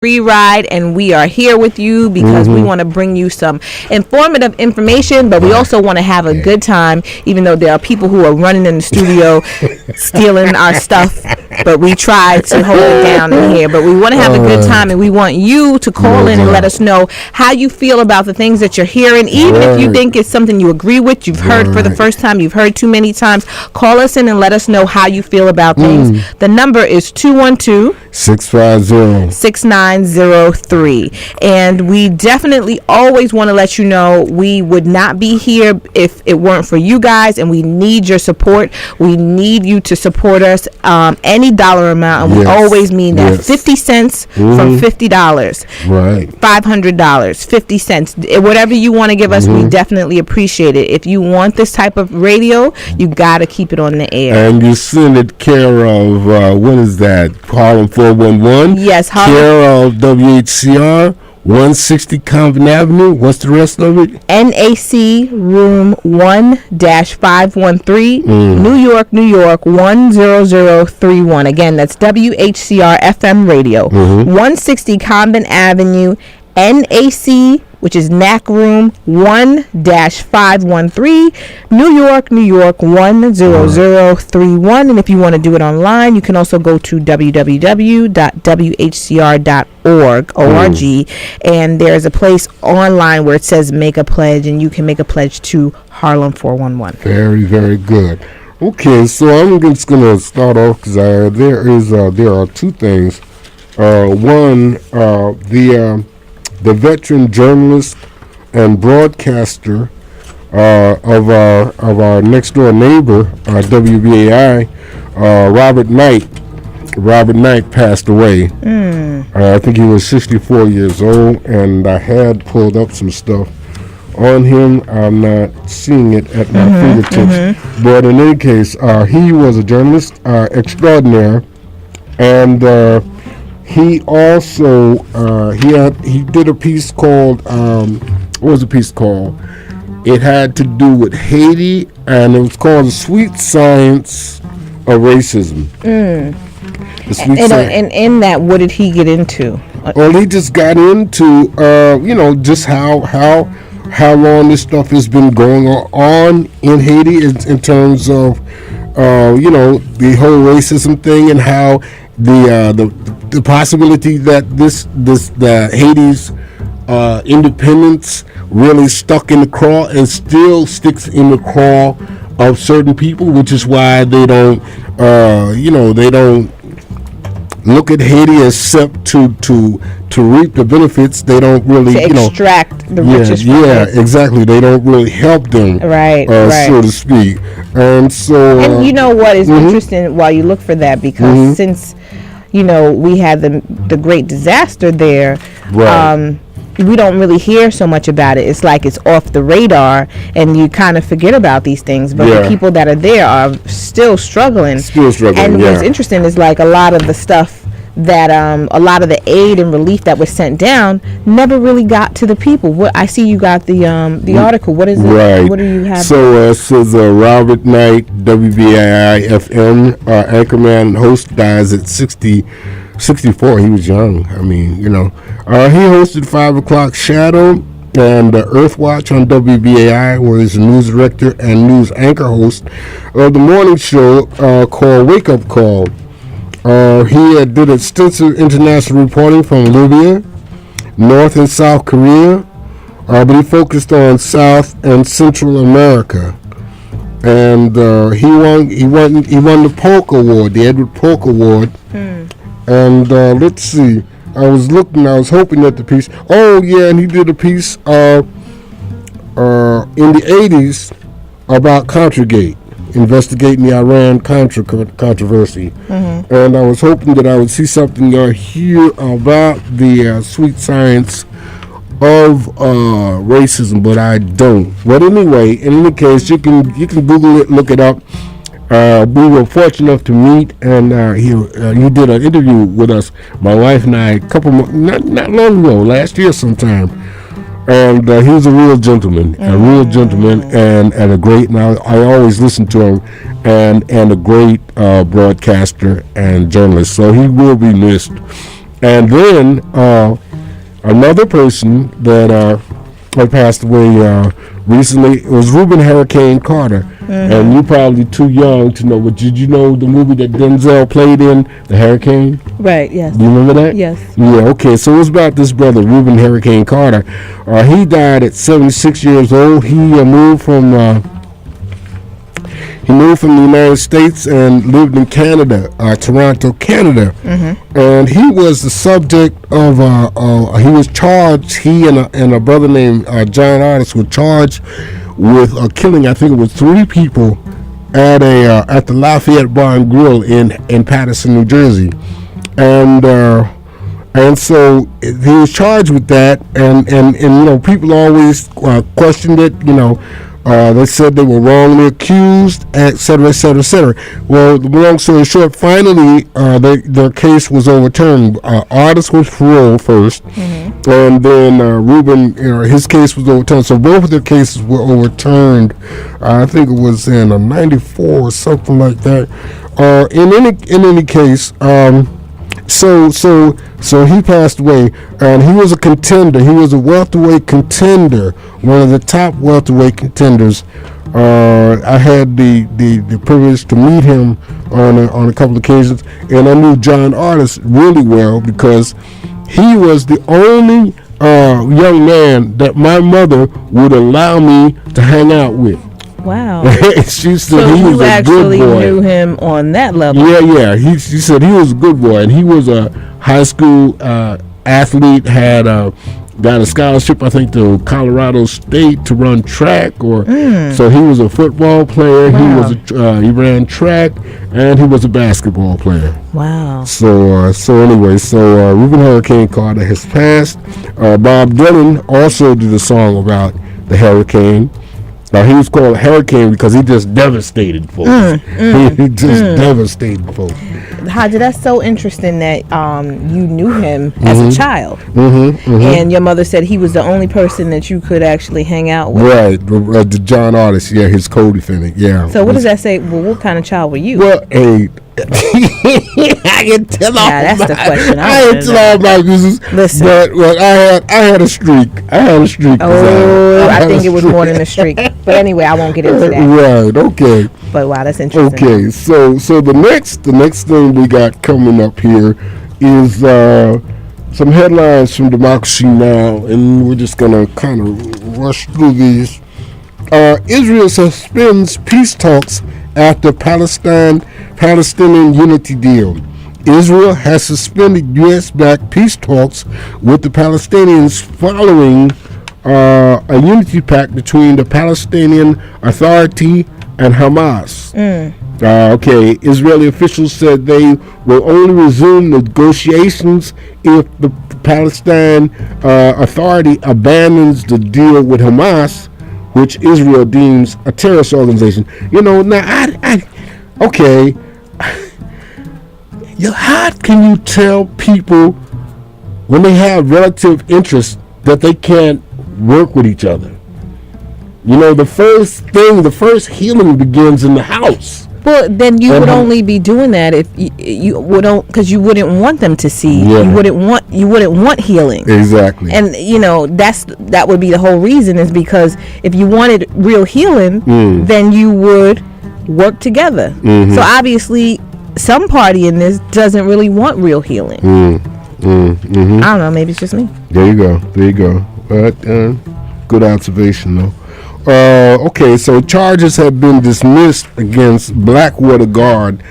free ride, and we are here with you because we want to bring you some informative information, but we also want to have a good time, even though there are people who are running in the studio stealing our stuff, but we try to hold it down in here. But we want to have a good time, and we want you to call in and let us know how you feel about the things that you're hearing, even if you think it's something you agree with, you've heard for the first time, you've heard too many times. Call us in and let us know how you feel about things. The number is 212-650-6903, and we definitely always want to let you know we would not be here if it weren't for you guys, and we need your support. We need you to support us, any dollar amount, and we always mean that. 50 cents from $50, right? $500, 50 cents, whatever you want to give us, we definitely appreciate it. If you want this type of radio, you got to keep it on the air, and you send it care of what is that, Harlem 411? Yes, Harlem. Care of WHCR 160 Compton Avenue. What's the rest of it? NAC Room 1-513, New York, New York 10031. Again, that's WHCR FM Radio, 160 Compton Avenue, NAC, which is NAC Room 1-513, New York, New York 10031. And if you want to do it online, you can also go to www.whcr.org, and there's a place online where it says make a pledge, and you can make a pledge to Harlem 411. Very, very good. Okay, so I'm just going to start off because there are two things. One, the veteran journalist and broadcaster of our next door neighbor, WBAI, Robert Knight. Robert Knight passed away. I think he was 64 years old, and I had pulled up some stuff on him. I'm not seeing it at my fingertips, but in any case, he was a journalist extraordinaire, and he also he did a piece called what was the piece called? It had to do with Haiti, and it was called "The Sweet Science of Racism." And in that, what did he get into? Well, he just got into just how long this stuff has been going on in Haiti in terms of the whole racism thing, and how the possibility that the Haiti's independence really stuck in the craw and still sticks in the craw of certain people, which is why they don't look at Haiti except to reap the benefits. They don't really extract the riches from it. Exactly. They don't really help them, right, so to speak. And so, and you know what is interesting while you look for that, because since we had the great disaster there, we don't really hear so much about it. It's like it's off the radar, and you kind of forget about these things. But the people that are there are still struggling. And what's interesting is, like, a lot of the stuff that a lot of the aid and relief that was sent down never really got to the people. What I see, you got the article. What is it? Right. What do you have? So it says Robert Knight, WBAI FM anchorman and host, dies at 64. He was young. I mean, he hosted 5 o'clock Shadow and Earthwatch on WBAI, where he's a news director and news anchor host of the morning show called Wake Up Call. He did extensive international reporting from Libya, North and South Korea, but he focused on South and Central America. And he won the Polk Award, the Edward Polk Award. And let's see, I was hoping that the piece, and he did a piece in the 80s about ContraGate, investigating the Iran-Contra controversy. And I was hoping that I would see something here about the sweet science of racism, but I don't. But anyway, in any case, you can Google it, look it up. We were fortunate enough to meet, and he did an interview with us, my wife and I, not long ago, last year sometime. And he was a real gentleman, and a great, and I always listen to him, and a great broadcaster and journalist. So he will be missed. And then another person that passed away recently was Reuben Hurricane Carter. And you're probably too young to know, but did you know the movie that Denzel played in, The Hurricane? Right, yes. Do you remember that? Yes. Yeah, okay. So it was about this brother, Reuben Hurricane Carter. He died at 76 years old. He moved from the United States and lived in Canada, Toronto, Canada. And he was the subject of, he was charged, he and a brother named John Artis were charged with killing, I think it was 3 people at the Lafayette Bar and Grill in Paterson, New Jersey. And so he was charged with that, and people always questioned it, they said they were wrongly accused, et cetera, et cetera, et cetera. Well, long story short, finally, their case was overturned. Artis was paroled first, and then Reuben, his case was overturned. So both of their cases were overturned. I think it was in '94 or something like that. In any case, so he passed away, and he was a contender. He was a welterweight contender, one of the top welterweight contenders. I had the privilege to meet him on a couple of occasions, and I knew John Artis really well because he was the only young man that my mother would allow me to hang out with. Wow. She said so he was a good boy. You actually knew him on that level. Yeah. She said he was a good boy, and he was a high school athlete. Had got a scholarship, I think, to Colorado State to run track. So he was a football player. Wow. He ran track, and he was a basketball player. Wow. So anyway, Reuben Hurricane Carter has passed. Bob Dylan also did a song about the hurricane. He was called Hurricane because he just devastated folks. He just devastated folks. Haji, that's so interesting that you knew him as a child. And your mother said he was the only person that you could actually hang out with. Right, the John Artis, his co-defendant, So what does that say? Well, what kind of child were you? Well, I can tell all that's the question. I can tell all my business. Listen, but I had a streak. Oh, I think it was more than a streak. But anyway, I won't get into that. Right. Okay. But wow, that's interesting. Okay. So the next thing we got coming up here is some headlines from Democracy Now, and we're just gonna kind of rush through these. Israel suspends peace talks after Palestinian unity deal. Israel has suspended U.S.-backed peace talks with the Palestinians following a unity pact between the Palestinian Authority and Hamas. Israeli officials said they will only resume negotiations if the Palestine Authority abandons the deal with Hamas, which Israel deems a terrorist organization. How can you tell people when they have relative interests that they can't work with each other? The first healing begins in the house. Well, then you would only be doing that if you wouldn't, because you wouldn't want them to see. Yeah. You wouldn't want healing. Exactly. And that would be the whole reason, is because if you wanted real healing, then you would work together. So obviously, some party in this doesn't really want real healing. I don't know. Maybe it's just me. There you go. But good observation, though. So charges have been dismissed against Blackwater Guard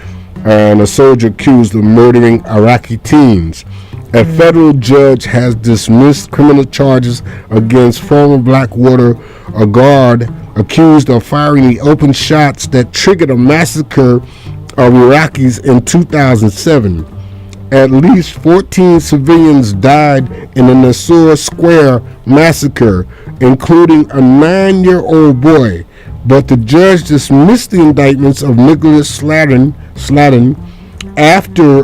and a soldier accused of murdering Iraqi teens. A federal judge has dismissed criminal charges against former Blackwater Guard accused of firing the open shots that triggered a massacre of Iraqis in 2007. At least 14 civilians died in the Nasur Square massacre, including a 9-year-old boy, but the judge dismissed the indictments of Nicholas Sladen after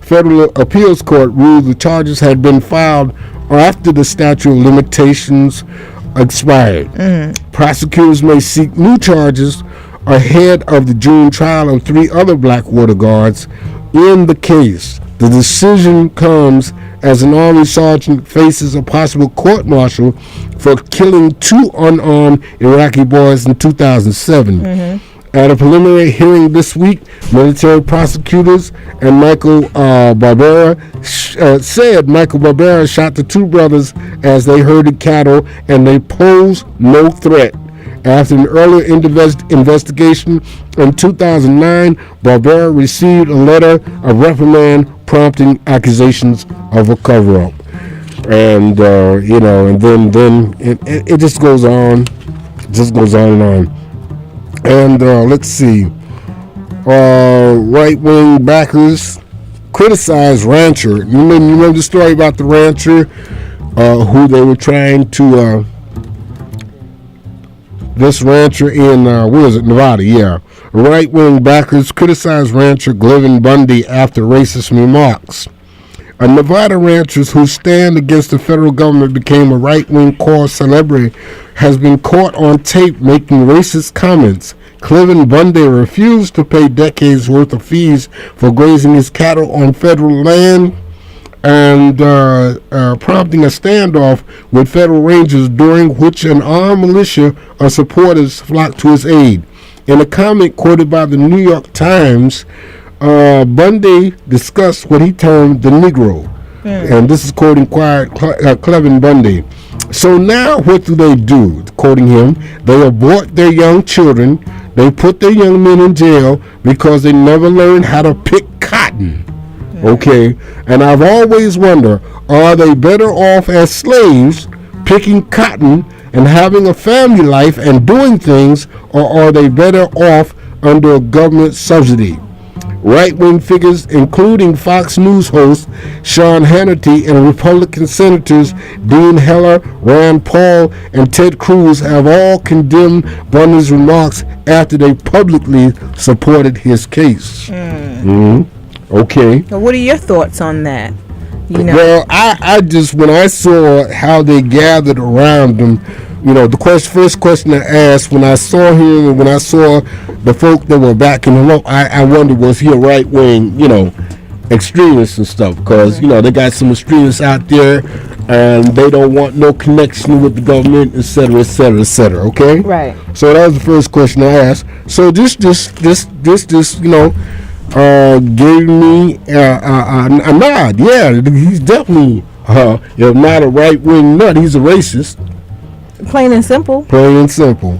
federal appeals court ruled the charges had been filed after the statute of limitations expired. Prosecutors may seek new charges ahead of the June trial of 3 other Blackwater Guards in the case. The decision comes as an Army sergeant faces a possible court-martial for killing 2 unarmed Iraqi boys in 2007. Mm-hmm. At a preliminary hearing this week, military prosecutors and Michael Barbera said Michael Barbera shot the 2 brothers as they herded cattle and they pose no threat. After an earlier investigation in 2009, Barbera received a letter of reprimand prompting accusations of a cover-up. And, and then it just goes on. And on. And let's see. Right-wing backers criticize rancher. You remember the story about the rancher who they were trying to... this rancher in, Nevada, yeah. Right-wing backers criticize rancher Cliven Bundy after racist remarks. A Nevada rancher whose stand against the federal government became a right-wing cause celebrity has been caught on tape making racist comments. Cliven Bundy refused to pay decades' worth of fees for grazing his cattle on federal land and prompting a standoff with federal rangers during which an armed militia of supporters flocked to his aid. In a comment quoted by the New York Times, Bundy discussed what he termed the Negro. And this is quoting Cliven Bundy. So now what do? Quoting him, they abort their young children, they put their young men in jail because they never learned how to pick cotton. Okay, and I've always wondered, are they better off as slaves picking cotton and having a family life and doing things, or are they better off under a government subsidy? Right-wing figures, including Fox News host Sean Hannity and Republican Senators Dean Heller, Rand Paul, and Ted Cruz, have all condemned Bundy's remarks after they publicly supported his case. Okay. So what are your thoughts on that? Well, I just, when I saw how they gathered around him, the first question I asked when I saw him and when I saw the folk that were backing him up, I wondered, was he a right-wing, extremist and stuff? Because, they got some extremists out there and they don't want no connection with the government, et cetera, et cetera, et cetera, okay? Right. So that was the first question I asked. So this gave me a nod. Yeah, he's definitely not a right-wing nut. He's a racist. Plain and simple.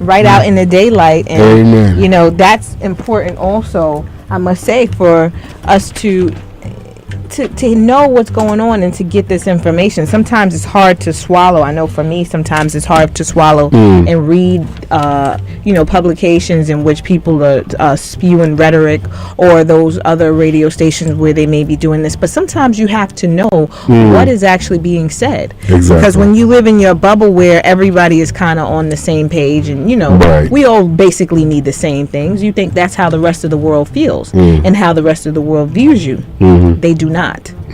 Right out in the daylight. And, amen. That's important also, I must say, for us to know what's going on and to get this information. Sometimes it's hard to swallow. I know for me, sometimes it's hard to swallow and read, publications in which people are spewing rhetoric, or those other radio stations where they may be doing this. But sometimes you have to know what is actually being said. Exactly. Because when you live in your bubble where everybody is kind of on the same page and, right. we all basically need the same things, you think that's how the rest of the world feels and how the rest of the world views you. They do not.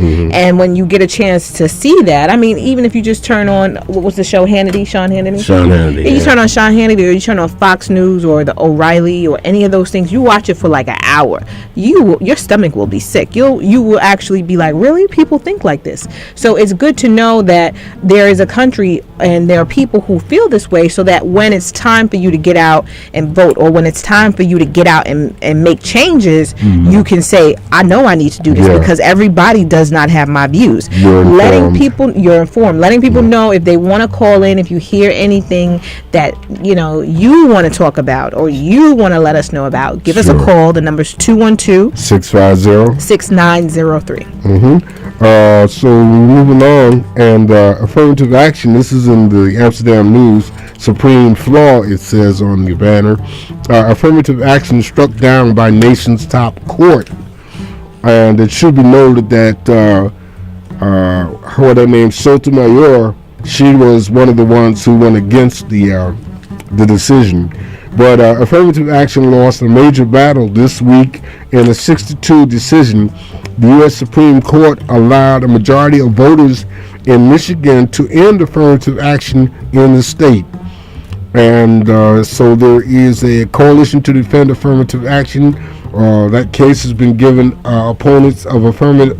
And when you get a chance to see that, I mean, even if you just turn on, what was the show, Hannity? Sean Hannity. You turn on Sean Hannity, or you turn on Fox News or the O'Reilly or any of those things, you watch it for like an hour, your stomach will be sick. You will actually be like, really? People think like this? So it's good to know that there is a country and there are people who feel this way, so that when it's time for you to get out and vote, or when it's time for you to get out and make changes, you can say, I know I need to do this because everybody does not have my views. You're informed. Letting people know if they want to call in, if you hear anything that you want to talk about or you want to let us know about, give us a call. The number's 212-650-6903. So moving on, and affirmative action. This is in the Amsterdam News. Supreme flaw, it says on the banner. Affirmative action struck down by nation's top court. And it should be noted that her name Sotomayor, she was one of the ones who went against the decision. But affirmative action lost a major battle this week in a 6-2 decision. The U.S. Supreme Court allowed a majority of voters in Michigan to end affirmative action in the state. And so there is a coalition to defend affirmative action That case has been given opponents of affirmative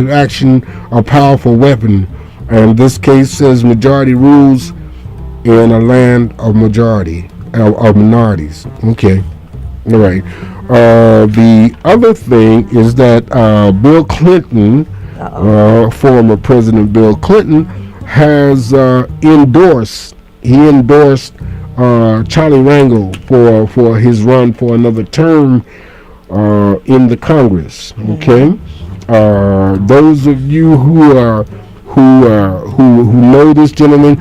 action a powerful weapon, and this case says majority rules in a land of minorities. Okay, all right. The other thing is that Bill Clinton, former President Bill Clinton, has endorsed Charlie Rangel for his run for another term in the Congress. Okay, those of you who know this gentleman,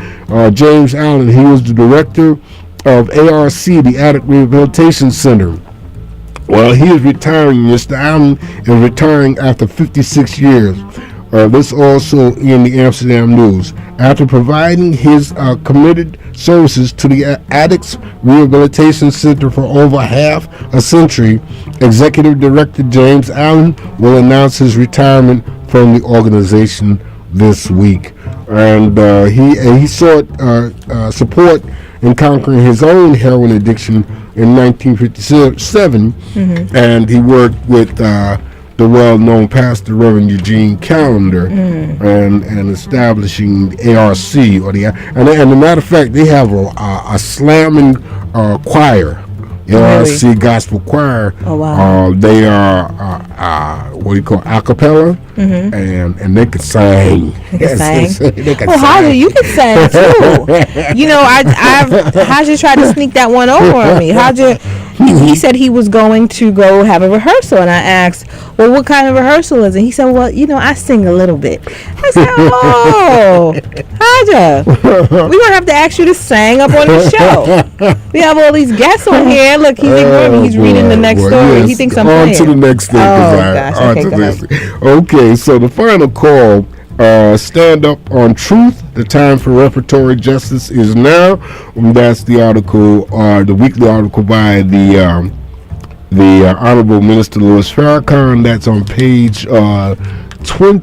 James Allen, he was the director of ARC, the Addict Rehabilitation Center. Well, he is retiring. Mr. Allen is retiring after 56 years. This also in the Amsterdam News. After providing his committed services to the Addicts Rehabilitation Center for over half a century, Executive Director James Allen will announce his retirement from the organization this week. And he sought support in conquering his own heroin addiction in 1957, and he worked with the well-known pastor Reverend Eugene Callender and establishing the ARC, and as a matter of fact, they have a slamming choir. ARC Gospel Choir. Oh, wow. They are what do you call a cappella, and they could sing. They could sing. Haja, you could sing too. You know, Haja tried to sneak that one over on me. Haja, he said he was going to go have a rehearsal, and I asked, well, what kind of rehearsal is it? He said, well, you know, I sing a little bit. I said, oh, Haja, we're gonna have to ask you to sing up on the show. We have all these guests on here. Look, he's ignoring me. He's reading the next story. Yes. He thinks I'm playing. On to the next thing. Okay, so the final call, stand up on truth. The time for reparatory justice is now. That's the article, the weekly article by the Honorable Minister Louis Farrakhan. That's on page 20.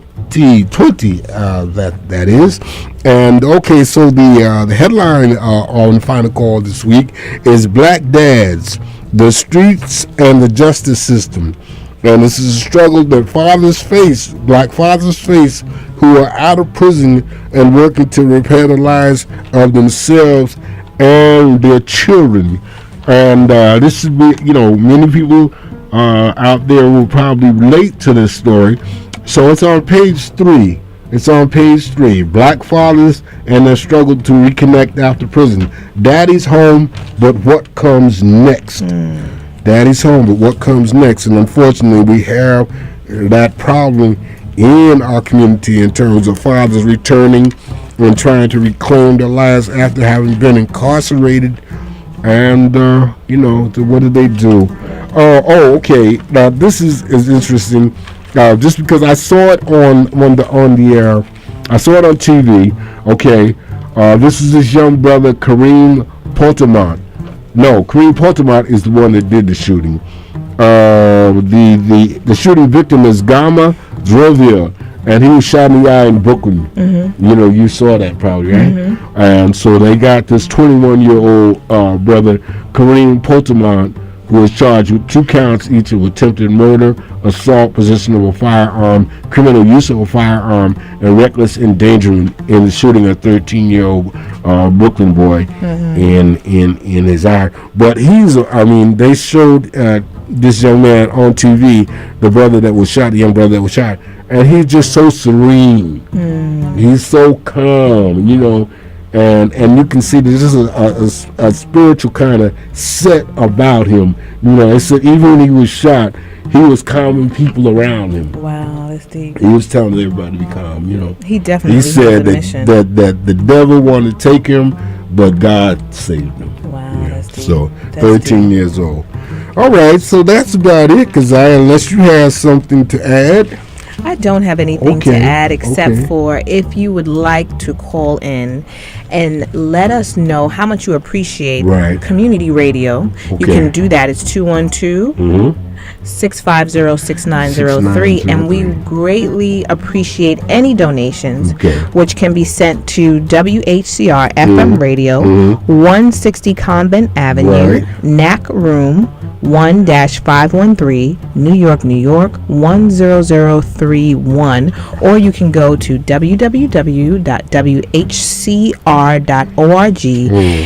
That is. And okay, so the headline on Final Call this week is Black Dads, the Streets and the Justice System. And this is a struggle that black fathers face, who are out of prison and working to repair the lives of themselves and their children. And this should be, many people out there will probably relate to this story. So it's on page 3. Black fathers and their struggle to reconnect after prison. Daddy's home, but what comes next? Daddy's home, but what comes next? And unfortunately, we have that problem in our community in terms of fathers returning and trying to reclaim their lives after having been incarcerated. And, what did they do? Okay. Now, this is interesting. Just because I saw it on TV. Okay, this is this young brother Kareem Poltermont. No, Kareem Poltermont is the one that did the shooting. The shooting victim is Gama Drovia, and he was shot in the eye in Brooklyn. You saw that probably, right? And so they got this 21-year-old brother Kareem Poltermont, who was charged with 2 counts each of attempted murder, assault, possession of a firearm, criminal use of a firearm, and reckless endangerment in the shooting of a 13-year-old Brooklyn boy in his eye. But they showed this young man on TV, the young brother that was shot, and he's just so serene. He's so calm, And you can see there's just a spiritual kind of set about him. It said even when he was shot, he was calming people around him. Wow, that's deep. He was telling everybody to be calm. He definitely. He said that the devil wanted to take him, but God saved him. Wow, that's deep. So 13 years old. All right, so that's about it. Unless you have something to add. I don't have anything to add except for if you would like to call in and let us know how much you appreciate community radio. You can do that. It's 212-650-6903, and we greatly appreciate any donations, which can be sent to Whcr FM Radio, 160 Convent Avenue, NAC Room 1-513, New York, New York 10031, or you can go to www.whcr.org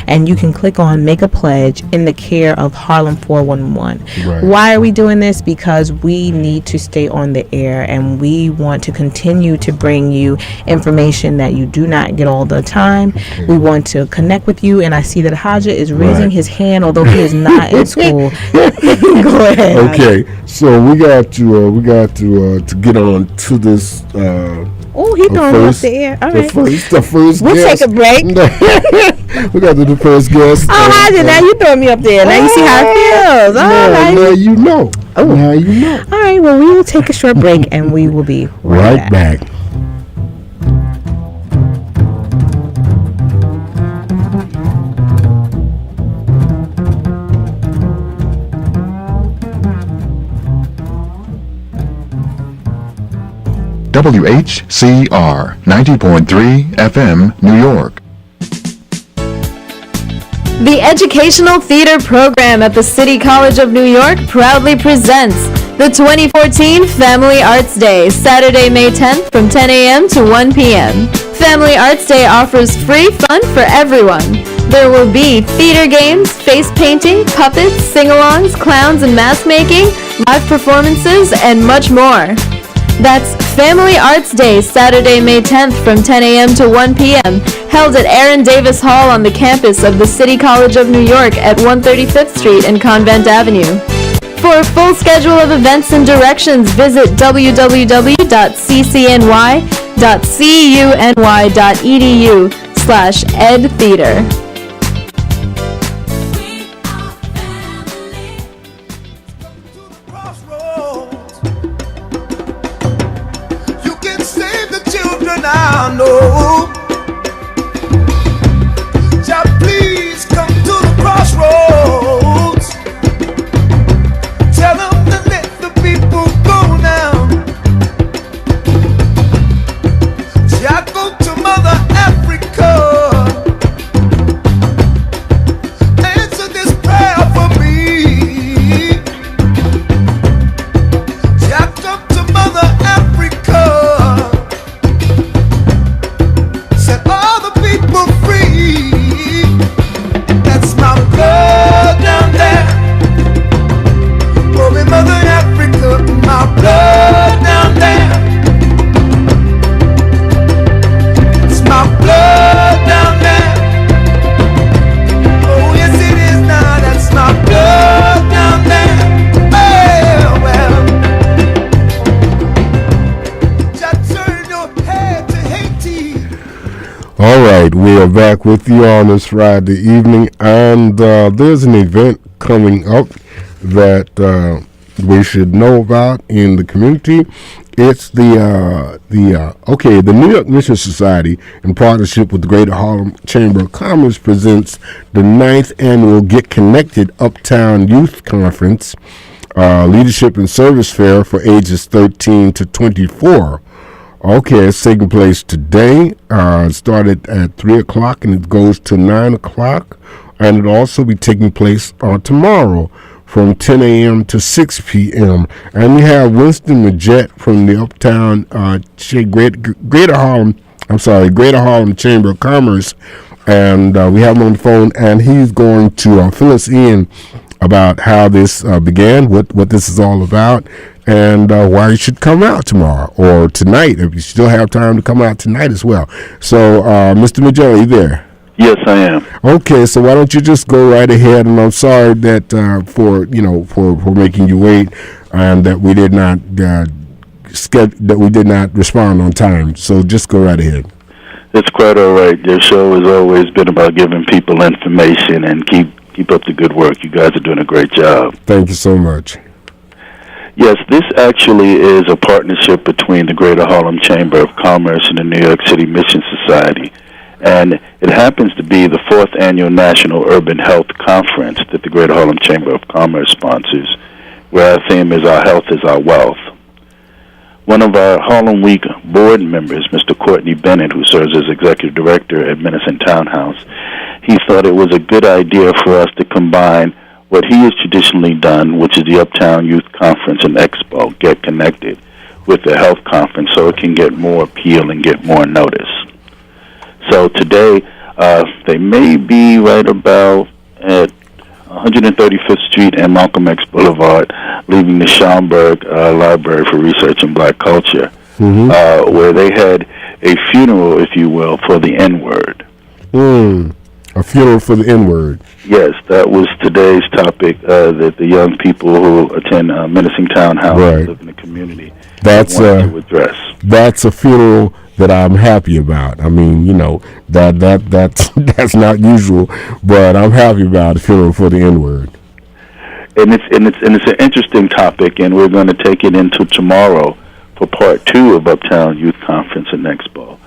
and you can click on Make a Pledge in the care of Harlem 411. Right. Why are we doing this? Because we need to stay on the air and we want to continue to bring you information that you do not get all the time. Okay. We want to connect with you, and I see that Haja is raising his hand, although he is not in school. Go ahead. Okay, so we got to get on to this. Oh, he throwing me off the air. All right. The first we'll guest. Take a break. We got to the first guest. Oh, Haja, now you throwing me up there. Now you see how it feels. Now you know. Oh. Now you know. All right, well, we will take a short break, and we will be right back. WHCR 90.3 FM, New York. The Educational Theater Program at the City College of New York proudly presents the 2014 Family Arts Day, Saturday, May 10th from 10 a.m. to 1 p.m. Family Arts Day offers free fun for everyone. There will be theater games, face painting, puppets, sing-alongs, clowns and mask making, live performances, and much more. That's Family Arts Day, Saturday, May 10th from 10 a.m. to 1 p.m., held at Aaron Davis Hall on the campus of the City College of New York at 135th Street and Convent Avenue. For a full schedule of events and directions, visit www.ccuny.edu/edtheater. I know. Jah, please come to the crossroads. Tell them to let the people go now. Jah, go to Mother Africa. Answer this prayer for me. Jah, come to Mother Africa. All right, we are back with you on this Friday evening, and there's an event coming up that we should know about in the community. It's the New York Mission Society, in partnership with the Greater Harlem Chamber of Commerce, presents the 9th annual Get Connected Uptown Youth Conference, Leadership and Service Fair for ages 13 to 24. Okay, it's taking place today. It started at 3 o'clock and it goes to 9 o'clock. And it'll also be taking place tomorrow from 10 a.m. to 6 p.m. And we have Winston Majette from the Uptown Greater Harlem Chamber of Commerce. And we have him on the phone, and he's going to fill us in about how this began, what this is all about, and why you should come out tomorrow or tonight, if you still have time to come out tonight as well. So, Mr. Majelle, are you there? Yes, I am. Okay, so why don't you just go right ahead? And I'm sorry that for making you wait, and that we did not respond on time. So just go right ahead. It's quite all right. Your show has always been about giving people information, and keep up the good work. You guys are doing a great job. Thank you so much. Yes, this actually is a partnership between the Greater Harlem Chamber of Commerce and the New York City Mission Society. And it happens to be the 4th Annual National Urban Health Conference that the Greater Harlem Chamber of Commerce sponsors, where our theme is Our Health is Our Wealth. One of our Harlem Week board members, Mr. Courtney Bennett, who serves as Executive Director at Medicine Townhouse, he thought it was a good idea for us to combine what he has traditionally done, which is the Uptown Youth Conference and Expo, get connected with the health conference so it can get more appeal and get more notice. So today, they may be right about at 135th Street and Malcolm X Boulevard, leaving the Schomburg Library for Research in Black Culture, where they had a funeral, if you will, for the N-word. A funeral for the N-word. Yes, that was today's topic, that the young people who attend Menacing Townhouse and live in the community want to address. That's a funeral that I'm happy about. I mean, that's not usual, but I'm happy about a funeral for the N-word. And it's an interesting topic, and we're going to take it into tomorrow for part 2 of Uptown Youth Conference and Expo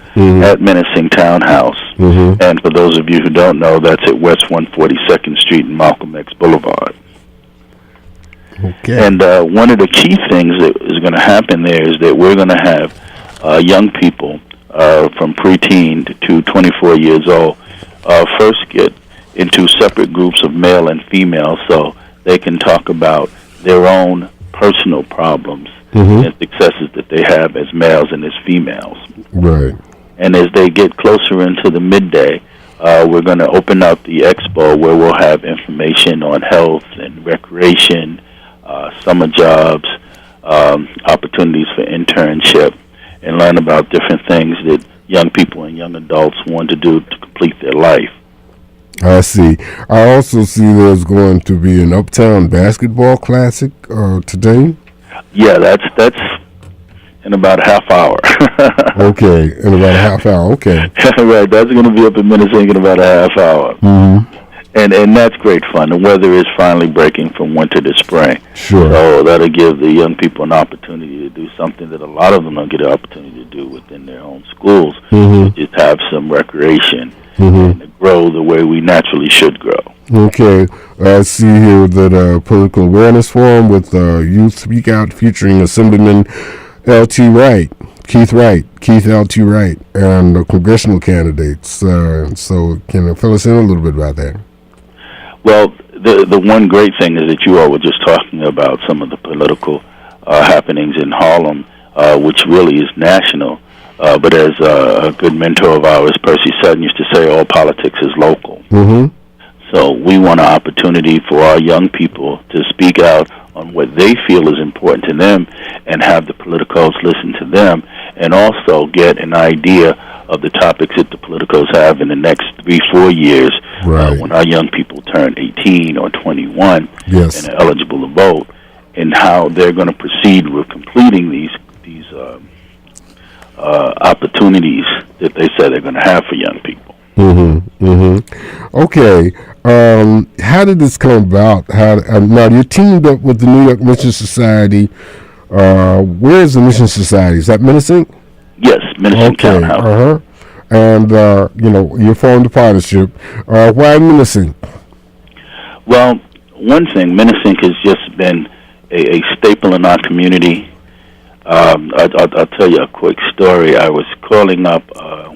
at Menacing Townhouse. And for those of you who don't know, that's at West 142nd Street and Malcolm X Boulevard. Okay. And one of the key things that is going to happen there is that we're going to have young people from preteen to 24 years old first get into separate groups of male and female so they can talk about their own personal problems and successes that they have as males and as females. Right. And as they get closer into the midday, we're going to open up the expo where we'll have information on health and recreation, summer jobs, opportunities for internship, and learn about different things that young people and young adults want to do to complete their life. I see. I also see there's going to be an Uptown Basketball Classic today. Yeah, that's in about a half hour. Okay, in about a half hour. Okay. Right, that's going to be up in Minnesota in about a half hour. And that's great fun. The weather is finally breaking from winter to spring. Sure. So that'll give the young people an opportunity to do something that a lot of them don't get an opportunity to do within their own schools. Just have some recreation and to grow the way we naturally should grow. Okay. I see here that political awareness forum with Youth Speak Out featuring Assemblyman L.T. Wright, Keith L.T. Wright, and the congressional candidates. So can you fill us in a little bit about that? Well, the one great thing is that you all were just talking about some of the political happenings in Harlem, which really is national. But as a good mentor of ours, Percy Sutton, used to say, all politics is local. So we want an opportunity for our young people to speak out on what they feel is important to them and have the politicos listen to them, and also get an idea of the topics that the politicos have in the next 3-4 years when our young people turn 18 or 21 and are eligible to vote, and how they're going to proceed with completing these opportunities that they say they're going to have for young people. Okay. How did this come about? Now, you teamed up with the New York Mission Society. Where is the Mission Society? Is that Menacing? Yes, Menacing Townhouse. And, you formed a partnership. Why Menacing? Well, one thing, Menacing has just been a staple in our community. I'll tell you a quick story. I was calling up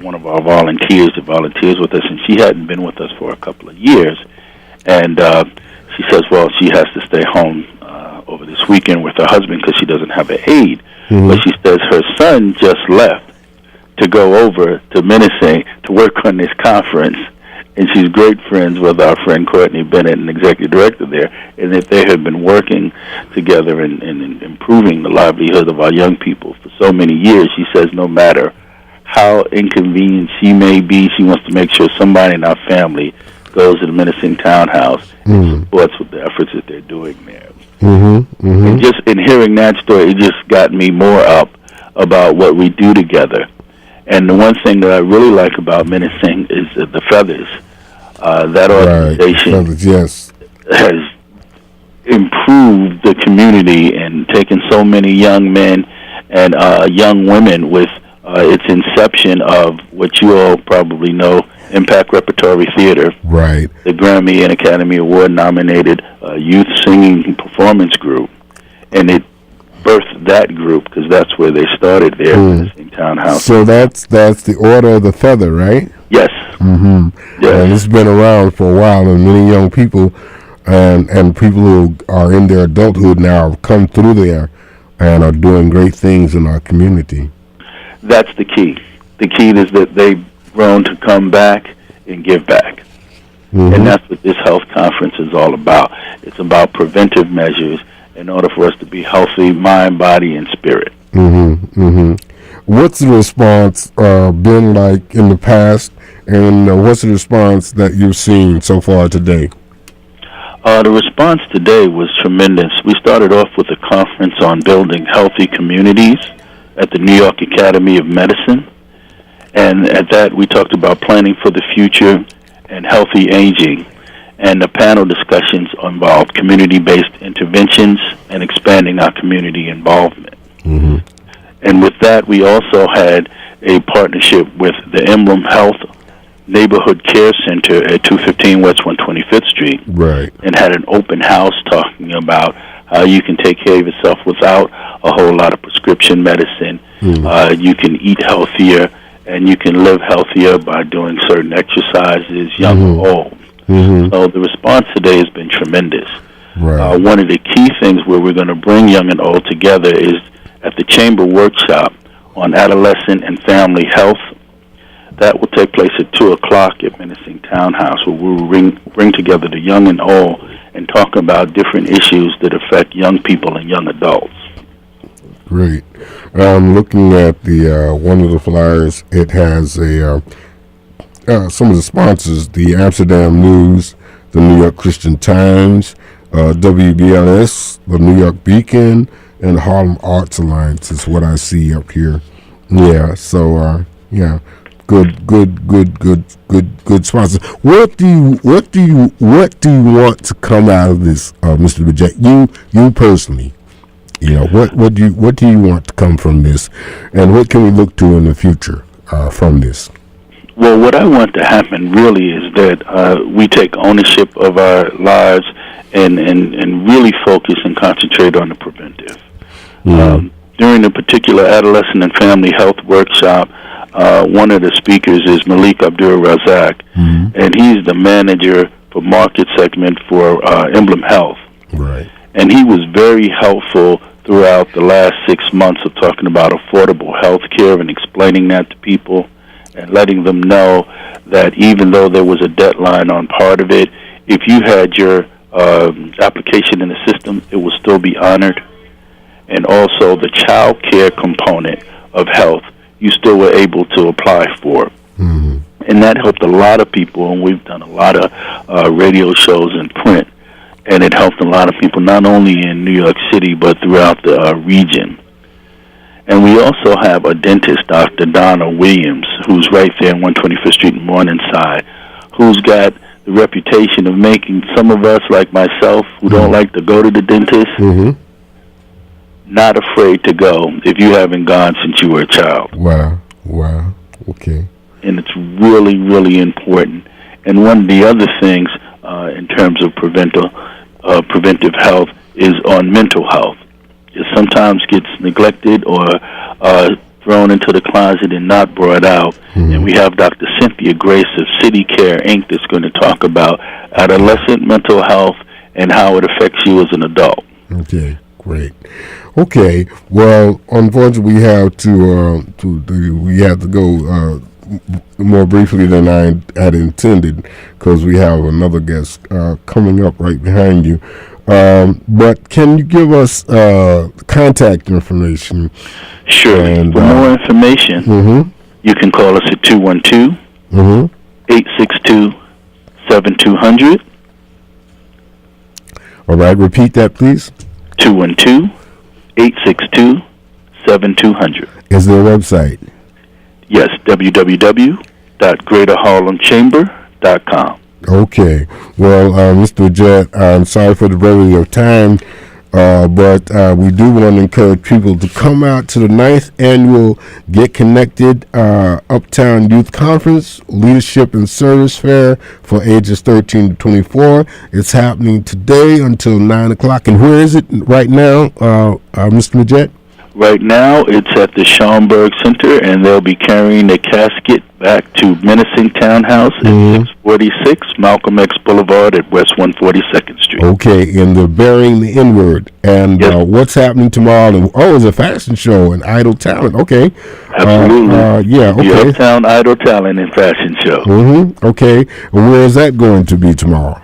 one of our volunteers that volunteers with us, and she hadn't been with us for a couple of years. And she says, well, she has to stay home over this weekend with her husband because she doesn't have an aide. But she says her son just left to go over to Menacing to work on this conference, and she's great friends with our friend Courtney Bennett, an executive director there, and that they have been working together in improving the livelihood of our young people for so many years. She says no matter how inconvenient she may be, she wants to make sure somebody in our family goes to the Menacing Townhouse and supports with the efforts that they're doing there. And just in hearing that story, it just got me more up about what we do together. And the one thing that I really like about Menacing is the Feathers. That organization has improved the community and taken so many young men and young women with its inception of what you all probably know, Impact Repertory Theater. Right. The Grammy and Academy Award nominated youth singing performance group. And it birthed that group because that's where they started there in Townhouse. So that's the Order of the Feather, right? Yes. Yes. And it's been around for a while, and many young people and people who are in their adulthood now have come through there and are doing great things in our community. That's the key. The key is that they've grown to come back and give back. Mm-hmm. And that's what this health conference is all about. It's about preventive measures in order for us to be healthy, mind, body, and spirit. Mm-hmm. Mm-hmm. What's the response been like in the past, and what's the response that you've seen so far today? The response today was tremendous. We started off with a conference on building healthy communities at the New York Academy of Medicine. And at that, we talked about planning for the future and healthy aging. And the panel discussions involved community-based interventions and expanding our community involvement. Mm-hmm. And with that, we also had a partnership with the Emblem Health Neighborhood Care Center at 215 West 125th Street. Right. And had an open house talking about how you can take care of yourself without a whole lot of prescription medicine. Mm-hmm. You can eat healthier, and you can live healthier by doing certain exercises, young mm-hmm. or old. Mm-hmm. So the response today has been tremendous. Right. One of the key things where we're going to bring young and old together is at the Chamber Workshop on Adolescent and Family Health. That will take place at 2 o'clock at Menacing Townhouse, where we will bring together the young and old and talk about different issues that affect young people and young adults. Great. Looking at the one of the flyers, it has some of the sponsors: the Amsterdam News, the New York Christian Times, WBLS, the New York Beacon, and the Harlem Arts Alliance is what I see up here. Yeah. So yeah. Good sponsors. What do you want to come out of this, Mr. Bajette? You personally, what do you want to come from this, and what can we look to in the future from this? Well, what I want to happen really is that we take ownership of our lives and really focus and concentrate on the preventive. Mm-hmm. During the particular adolescent and family health workshop, one of the speakers is Malik Abdul Razak, mm-hmm. and he's the manager for market segment for Emblem Health. Right. And he was very helpful throughout the last 6 months of talking about affordable health care and explaining that to people and letting them know that even though there was a deadline on part of it, if you had your application in the system, it will still be honored. And also the child care component of health, you still were able to apply for. Mm-hmm. And that helped a lot of people, and we've done a lot of radio shows and print, and it helped a lot of people not only in New York City but throughout the region. And we also have a dentist, Dr. Donna Williams, who's right there on 125th Street in Morningside, who's got the reputation of making some of us, like myself, who don't like to go to the dentist, mm-hmm. not afraid to go if you haven't gone since you were a child. Wow. Okay. And it's really, really important. And one of the other things in terms of preventive health is on mental health. It sometimes gets neglected or thrown into the closet and not brought out. Mm-hmm. And we have Dr. Cynthia Grace of City Care, Inc. that's going to talk about adolescent mental health and how it affects you as an adult. Okay, great. Okay, well, unfortunately, we have to go more briefly than I had intended because we have another guest coming up right behind you. But can you give us contact information? Sure. And, for more information, mm-hmm. you can call us at 212 862 7200. All right, repeat that, please. 212 862 7200. Is there a website? Yes, www.greaterharlemchamber.com. Okay. Well, Mr. Jet, I'm sorry for the brevity of time, but we do want to encourage people to come out to the 9th Annual Get Connected Uptown Youth Conference, Leadership and Service Fair for ages 13 to 24. It's happening today until 9 o'clock. And where is it right now, Mr. Majette? Right now, it's at the Schaumburg Center, and they'll be carrying the casket back to Menacing Townhouse at 646 Malcolm X Boulevard at West 142nd Street. Okay, and the Burying the N-Word. And what's happening tomorrow? Oh, it's a fashion show and Idol Talent. Okay. Absolutely. Okay. The Uptown Idol Talent and Fashion Show. Okay. And where is that going to be tomorrow?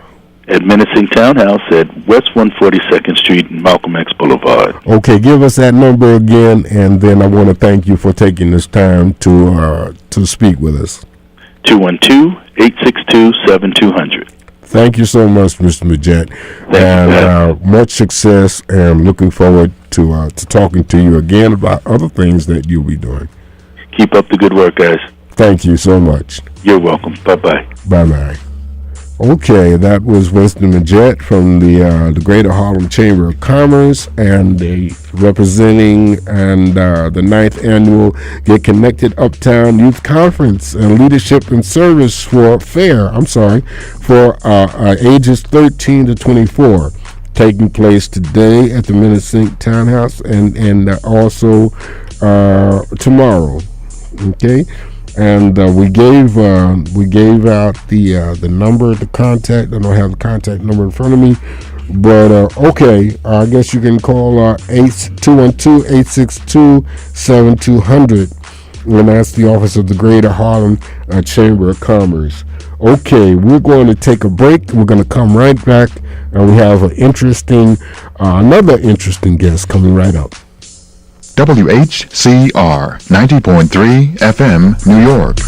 At Menacing Townhouse at West 142nd Street and Malcolm X Boulevard. Okay, give us that number again, and then I want to thank you for taking this time to speak with us. 212-862-7200. Thank you so much, Mr. Majette, and much success, and looking forward to talking to you again about other things that you'll be doing. Keep up the good work, guys. Thank you so much. You're welcome. Bye-bye. Bye-bye. Okay, that was Winston Majette from the Greater Harlem Chamber of Commerce, and representing the 9th annual Get Connected Uptown Youth Conference and Leadership and Service for ages 13 to 24, taking place today at the Menacing Townhouse and also tomorrow. Okay. And we gave out the number, the contact. I don't have the contact number in front of me, but okay. I guess you can call 212-862-7200, and that's the office of the Greater Harlem Chamber of Commerce. Okay, we're going to take a break. We're going to come right back, and we have another interesting guest coming right up. WHCR 90.3 FM, New York.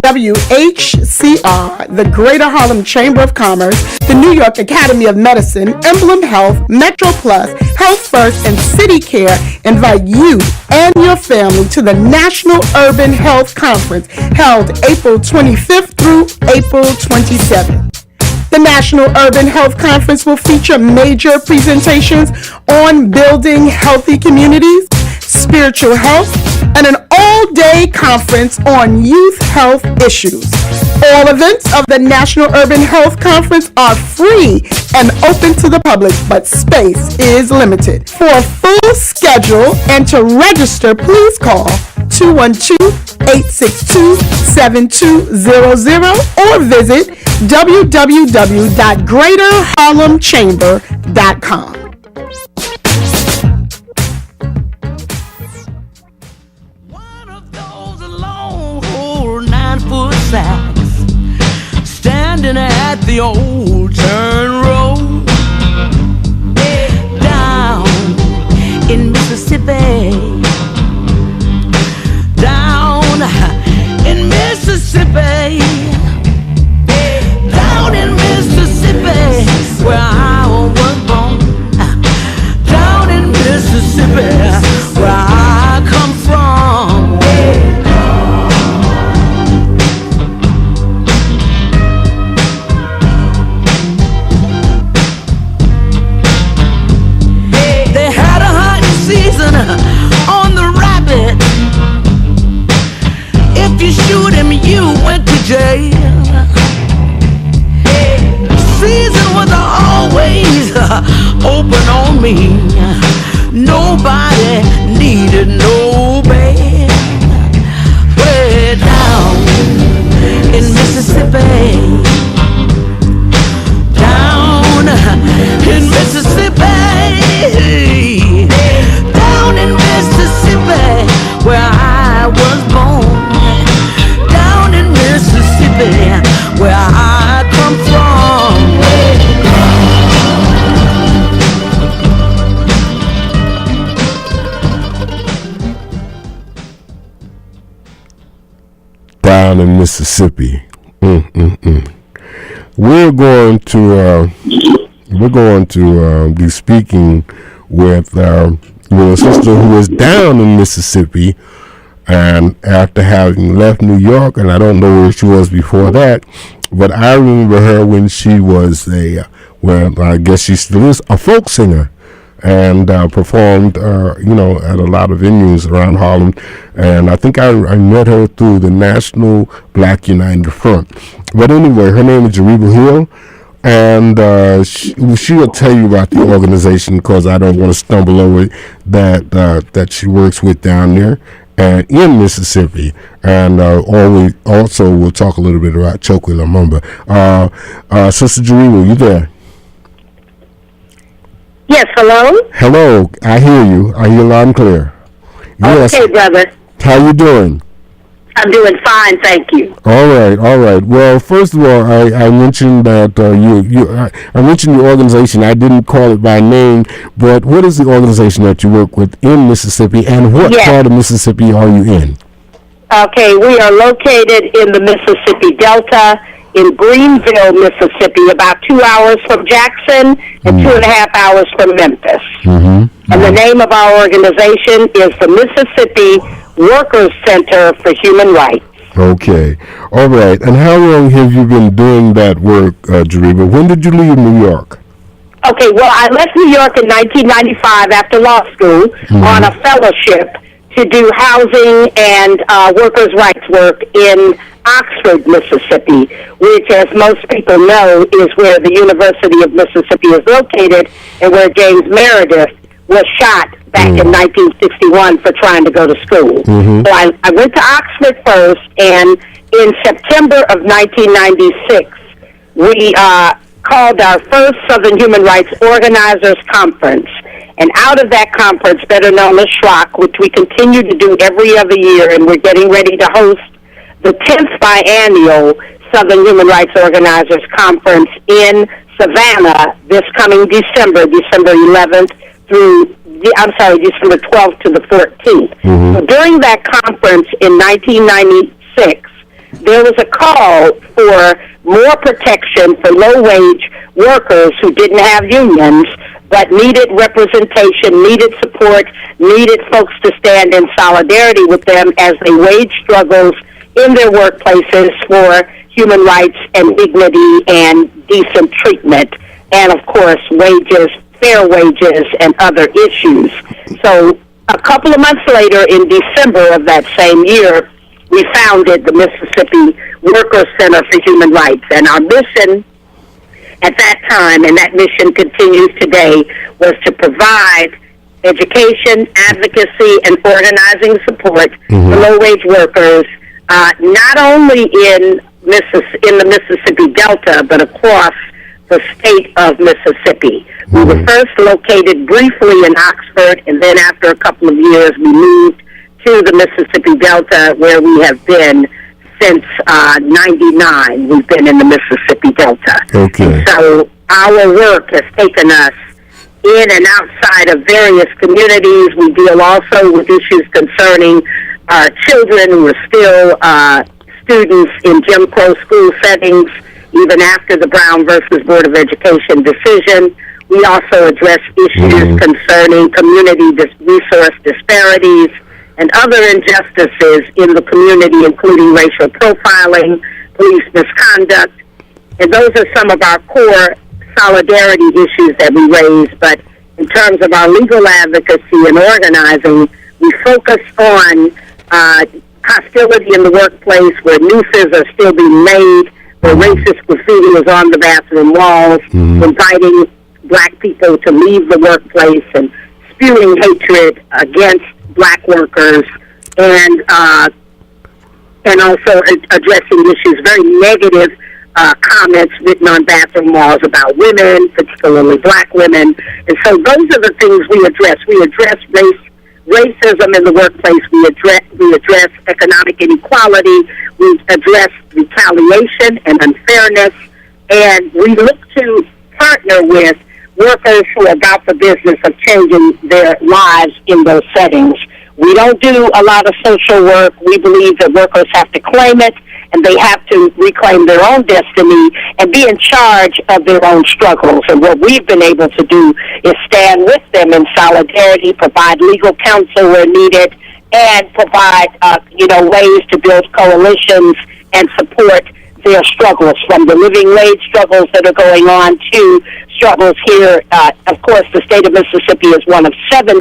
WHCR, the Greater Harlem Chamber of Commerce, the New York Academy of Medicine, Emblem Health, Metro Plus, Health First, and City Care invite you and your family to the National Urban Health Conference held April 25th through April 27th. The National Urban Health Conference will feature major presentations on building healthy communities, spiritual health, and an all-day conference on youth health issues. All events of the National Urban Health Conference are free and open to the public, but space is limited. For a full schedule and to register, please call 212-862-7200 or visit www.greaterharlemchamber.com. Standing at the old turn road down in Mississippi, down in Mississippi, down in Mississippi, where I was born, down in Mississippi, where I come from. On the rabbit, if you shoot him, you went to jail. Season was always open on me. Nobody needed no bail. Way down in Mississippi, down in Mississippi, down in Mississippi, where I was born, down in Mississippi, where I come from. Down in Mississippi. We're going to be speaking with a sister who is down in Mississippi, and after having left New York, and I don't know where she was before that, but I remember her when she was I guess she still is, a folk singer. and performed, at a lot of venues around Harlem. And I think I met her through the National Black United Front. But anyway, her name is Jariba Hill. And she'll tell you about the organization, because I don't want to stumble over it, that she works with down there and in Mississippi. And we'll talk a little bit about Chokwe Lumumba. Sister Jariba, you there? Yes, hello? Hello, I hear you. I hear loud and clear. Yes. Okay, brother. How you doing? I'm doing fine, thank you. All right. Well, first of all, I mentioned that I mentioned your organization. I didn't call it by name, but what is the organization that you work with in Mississippi, and what part of Mississippi are you in? Okay, we are located in the Mississippi Delta in Greenville, Mississippi, about 2 hours from Jackson and 2.5 hours from Memphis. And the name of our organization is the Mississippi Workers Center for Human Rights. Okay. All right. And how long have you been doing that work, Jariba? When did you leave New York? Okay, well, I left New York in 1995 after law school on a fellowship to do housing and workers' rights work in Oxford, Mississippi, which, as most people know, is where the University of Mississippi is located and where James Meredith was shot back in 1961 for trying to go to school. So I went to Oxford first, and in September of 1996, we called our first Southern Human Rights Organizers Conference. And out of that conference, better known as SHROC, which we continue to do every other year, and we're getting ready to host the 10th biennial Southern Human Rights Organizers Conference in Savannah this coming December 11th through, December 12th to the 14th. So during that conference in 1996, there was a call for more protection for low-wage workers who didn't have unions, but needed representation, needed support, needed folks to stand in solidarity with them as they wage struggles in their workplaces for human rights and dignity and decent treatment, and of course wages, fair wages, and other issues. So a couple of months later, in December of that same year, we founded the Mississippi Workers Center for Human Rights, and our mission at that time, and that mission continues today, was to provide education, advocacy, and organizing support for low-wage workers, not only in the Mississippi Delta, but across the state of Mississippi. We were first located briefly in Oxford, and then after a couple of years, we moved to the Mississippi Delta, where we have been since 99. We've been in the Mississippi Delta. And so our work has taken us in and outside of various communities. We deal also with issues concerning children who are still students in Jim Crow school settings, even after the Brown versus Board of Education decision. We also address issues concerning community resource disparities and other injustices in the community, including racial profiling, police misconduct. And those are some of our core solidarity issues that we raise. But in terms of our legal advocacy and organizing, we focus on hostility in the workplace, where nooses are still being made, where racist graffiti is on the bathroom walls, inviting black people to leave the workplace and spewing hatred against black workers, and also addressing issues, very negative comments written on bathroom walls about women, particularly black women. And so those are the things we address. We address racism in the workplace. We address economic inequality. We address retaliation and unfairness. And we look to partner with workers who are about the business of changing their lives in those settings. We don't do a lot of social work. We believe that workers have to claim it, and they have to reclaim their own destiny and be in charge of their own struggles. And what we've been able to do is stand with them in solidarity, provide legal counsel where needed, and provide ways to build coalitions and support their struggles, from the living wage struggles that are going on to struggles here. Of course, the state of Mississippi is one of 17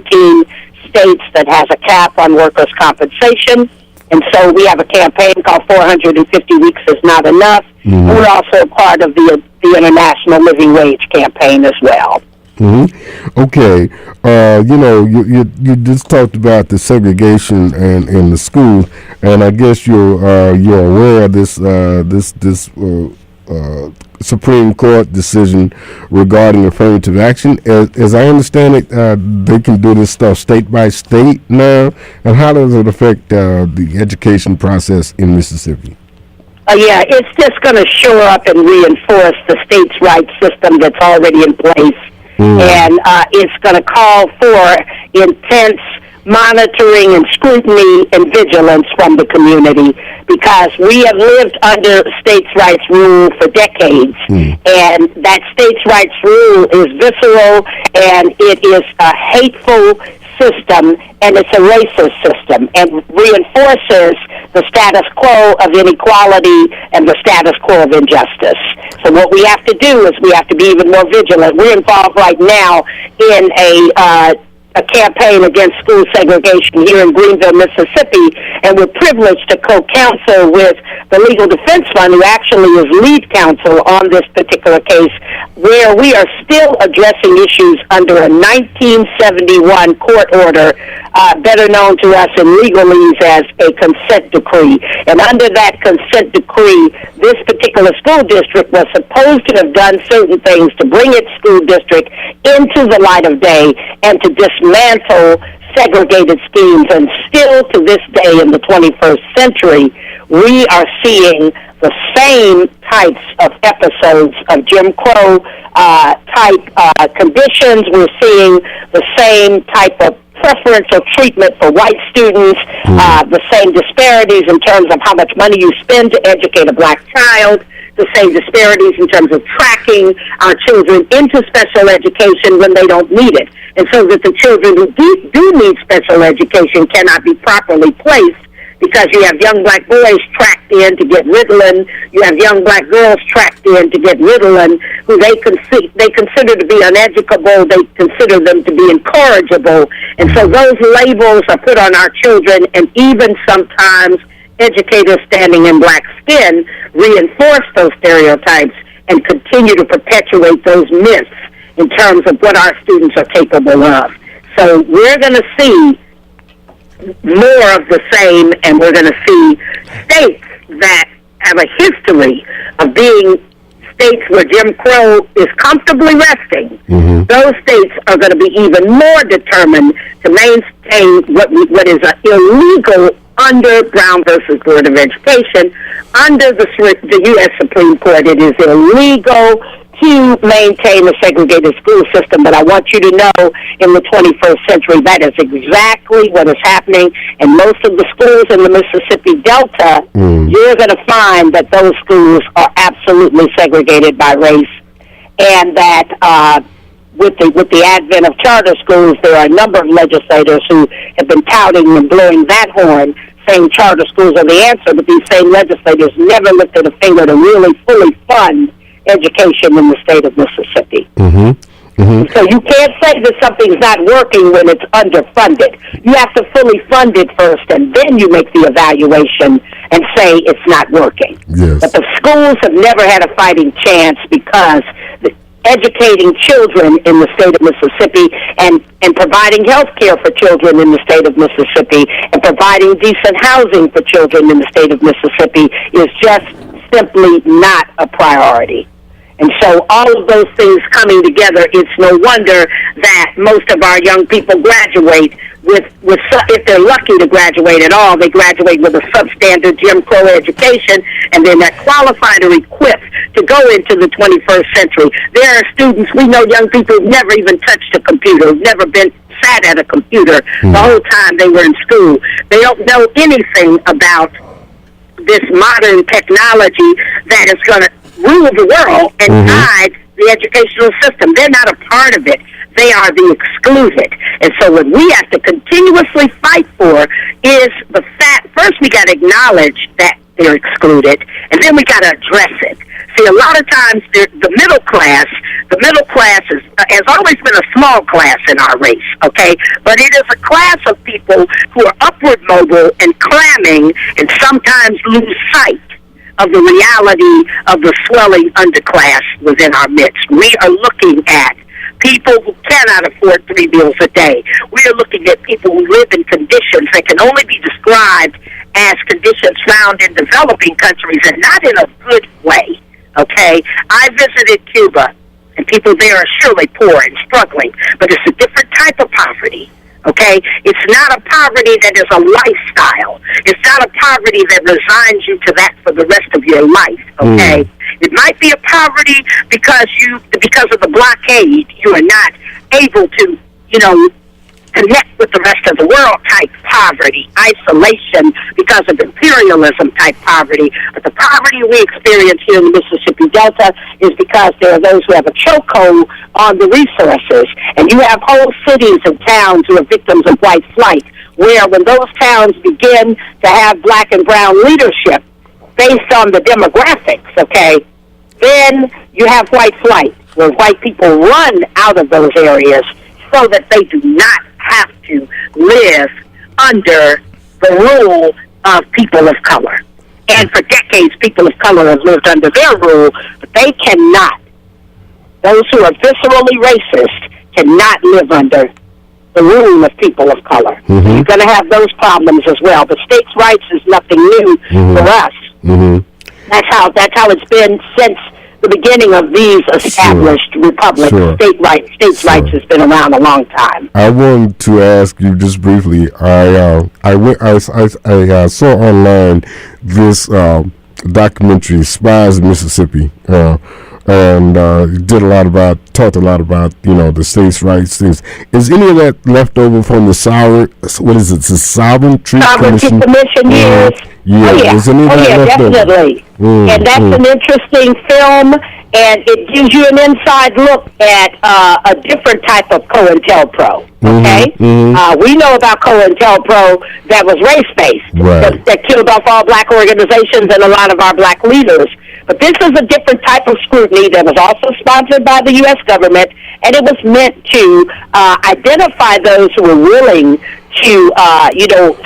states that has a cap on workers' compensation. And so we have a campaign called 450 Weeks is Not Enough. Mm-hmm. We're also a part of the International Living Wage campaign as well. Mm-hmm. Okay, you just talked about the segregation in the school, and I guess you're aware of this Supreme Court decision regarding affirmative action. As I understand it, they can do this stuff state by state now. And how does it affect the education process in Mississippi? Yeah, it's just going to shore up and reinforce the states' rights system that's already in place. And it's going to call for intense monitoring and scrutiny and vigilance from the community, because we have lived under states' rights rule for decades, and that states' rights rule is visceral, and it is a hateful system, and it's a racist system, and reinforces the status quo of inequality and the status quo of injustice. So what we have to do is we have to be even more vigilant. We're involved right now in a campaign against school segregation here in Greenville, Mississippi, and we're privileged to co-counsel with the Legal Defense Fund, who actually is lead counsel on this particular case, where we are still addressing issues under a 1971 court order, better known to us in legalese as a consent decree. And under that consent decree, this particular school district was supposed to have done certain things to bring its school district into the light of day and to dismantle segregated schemes. And still to this day in the 21st century, we are seeing the same types of episodes of Jim Crow type conditions. We're seeing the same type of preferential treatment for white students, the same disparities in terms of how much money you spend to educate a black child, the same disparities in terms of tracking our children into special education when they don't need it. And so that the children who do need special education cannot be properly placed, because you have young black boys tracked in to get Ritalin, you have young black girls tracked in to get Ritalin, who they consider to be uneducable, they consider them to be incorrigible, and so those labels are put on our children, and even sometimes educators standing in black skin reinforce those stereotypes and continue to perpetuate those myths in terms of what our students are capable of. So we're going to see more of the same, and we're going to see states that have a history of being states where Jim Crow is comfortably resting. Mm-hmm. Those states are going to be even more determined to maintain what is illegal under Brown versus Board of Education. Under the U.S. Supreme Court, it is illegal to maintain a segregated school system, but I want you to know in the 21st century that is exactly what is happening. And most of the schools in the Mississippi Delta, you're going to find that those schools are absolutely segregated by race, and that with the advent of charter schools, there are a number of legislators who have been touting and blowing that horn, saying charter schools are the answer, but these same legislators never lifted a finger to really fully fund education in the state of Mississippi. Mm-hmm. Mm-hmm. So you can't say that something's not working when it's underfunded. You have to fully fund it first, and then you make the evaluation and say it's not working. Yes. But the schools have never had a fighting chance, because educating children in the state of Mississippi and providing health care for children in the state of Mississippi and providing decent housing for children in the state of Mississippi is just simply not a priority. And so all of those things coming together, it's no wonder that most of our young people graduate with if they're lucky to graduate at all, they graduate with a substandard Jim Crow education, and they're not qualified or equipped to go into the 21st century. There are students, we know young people who've never even touched a computer, who've never sat at a computer the whole time they were in school. They don't know anything about this modern technology that is going to rule the world and guide the educational system. They're not a part of it. They are the excluded. And so what we have to continuously fight for is the fact, first we got to acknowledge that they're excluded, and then we got to address it. See, a lot of times the middle class has always been a small class in our race, okay? But it is a class of people who are upward mobile and clamming and sometimes lose sight of the reality of the swelling underclass within our midst. We are looking at people who cannot afford 3 meals a day. We are looking at people who live in conditions that can only be described as conditions found in developing countries and not in a good way, okay? I visited Cuba, and people there are surely poor and struggling, but it's a different type of poverty, okay? It's not a poverty that is a lifestyle. It's not a poverty that resigns you to that for the rest of your life, okay? It might be a poverty because of the blockade, you are not able to, connect with the rest of the world type poverty, isolation because of imperialism type poverty. But the poverty we experience here in the Mississippi Delta is because there are those who have a chokehold on the resources. And you have whole cities and towns who are victims of white flight, where when those towns begin to have black and brown leadership based on the demographics, okay, then you have white flight, where white people run out of those areas so that they do not have to live under the rule of people of color. And for decades, people of color have lived under their rule, but they cannot. Those who are viscerally racist cannot live under the rule of people of color. Mm-hmm. You're going to have those problems as well. But states' rights is nothing new for us. Mm-hmm. That's how it's been since the beginning of these established republics. States' rights has been around a long time. I wanted to ask you just briefly. I saw online this documentary, Spies in Mississippi, and talked a lot about the states' rights things. Is any of that left over from the Sovereignty Commission? Yes. Yeah. Definitely. And that's an interesting film, and it gives you an inside look at a different type of COINTELPRO. Okay, we know about COINTELPRO that was race-based, that killed off all black organizations and a lot of our black leaders. But this is a different type of scrutiny that was also sponsored by the U.S. government, and it was meant to identify those who were willing to,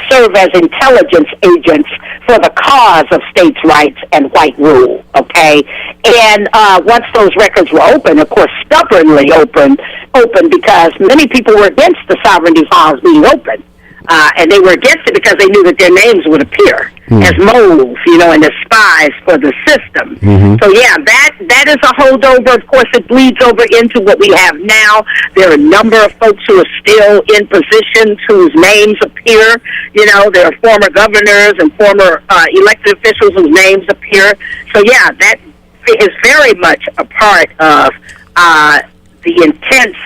serve as intelligence agents for the cause of states' rights and white rule, okay? And once those records were open, of course, stubbornly open because many people were against the sovereignty files being open. And they were against it because they knew that their names would appear as moles, and as spies for the system. So, yeah, that is a holdover. Of course, it bleeds over into what we have now. There are a number of folks who are still in positions whose names appear. There are former governors and former elected officials whose names appear. So, yeah, that is very much a part of the intense,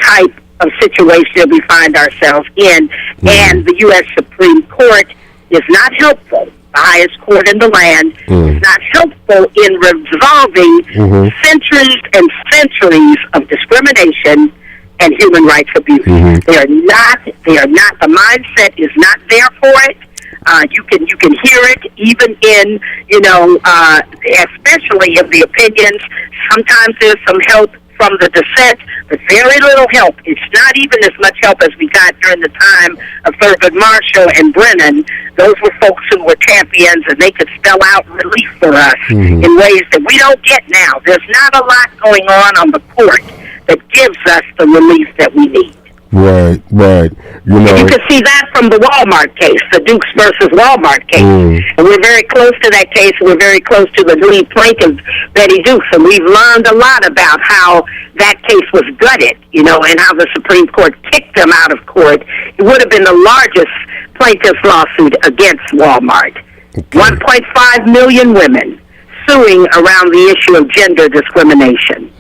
type of situation that we find ourselves in, and the U.S. Supreme Court is not helpful. The highest court in the land is not helpful in resolving centuries and centuries of discrimination and human rights abuse. They are not. The mindset is not there for it. You can hear it even in especially in the opinions. Sometimes there's some help from the dissent, but very little help. It's not even as much help as we got during the time of Thurgood Marshall and Brennan. Those were folks who were champions, and they could spell out relief for us in ways that we don't get now. There's not a lot going on the court that gives us the relief that we need. Right. And you can see that from the Walmart case, the Dukes versus Walmart case. And we're very close to that case, and we're very close to the lead plaintiff, Betty Dukes, and we've learned a lot about how that case was gutted, and how the Supreme Court kicked them out of court. It would have been the largest plaintiff's lawsuit against Walmart. 1.5 million women suing around the issue of gender discrimination.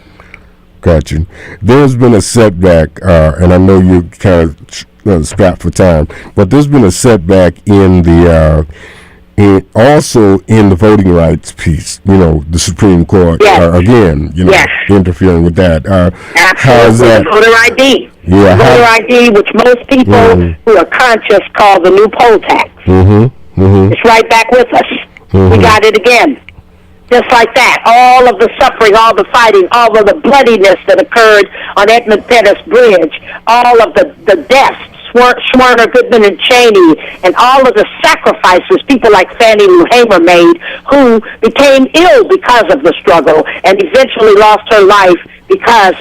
Got you. There's been a setback, and I know you kind of strapped for time, but there's been a setback in the also in the voting rights piece. The Supreme Court again, interfering with that. How's that? Voter ID. Yeah. Voter ID, which most people who are conscious call the new poll tax. It's right back with us. We got it again. Just like that, all of the suffering, all the fighting, all of the bloodiness that occurred on Edmund Pettus Bridge, all of the deaths, Schwerner, Goodman, and Cheney, and all of the sacrifices people like Fannie Lou Hamer made, who became ill because of the struggle and eventually lost her life because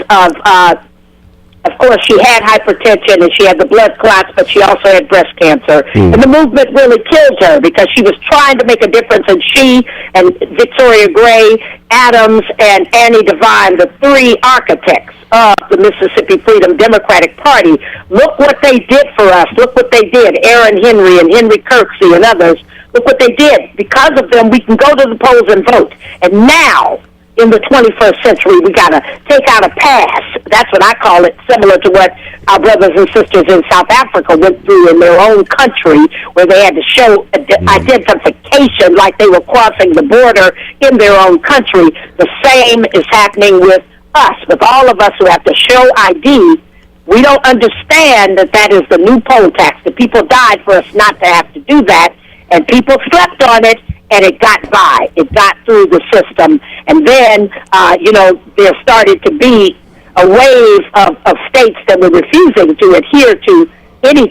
of course, she had hypertension and she had the blood clots, but she also had breast cancer. And the movement really killed her because she was trying to make a difference, and she and Victoria Gray, Adams, and Annie Devine, the three architects of the Mississippi Freedom Democratic Party, look what they did for us. Look what they did. Aaron Henry and Henry Kirksey and others, look what they did. Because of them, we can go to the polls and vote. And now, in the 21st century, we got to take out a pass. That's what I call it, similar to what our brothers and sisters in South Africa went through in their own country, where they had to show identification like they were crossing the border in their own country. The same is happening with us, with all of us who have to show ID. We don't understand that that is the new poll tax. The people died for us not to have to do that, and people slept on it, and it got by. It got through the system. And then, there started to be a wave of states that were refusing to adhere to any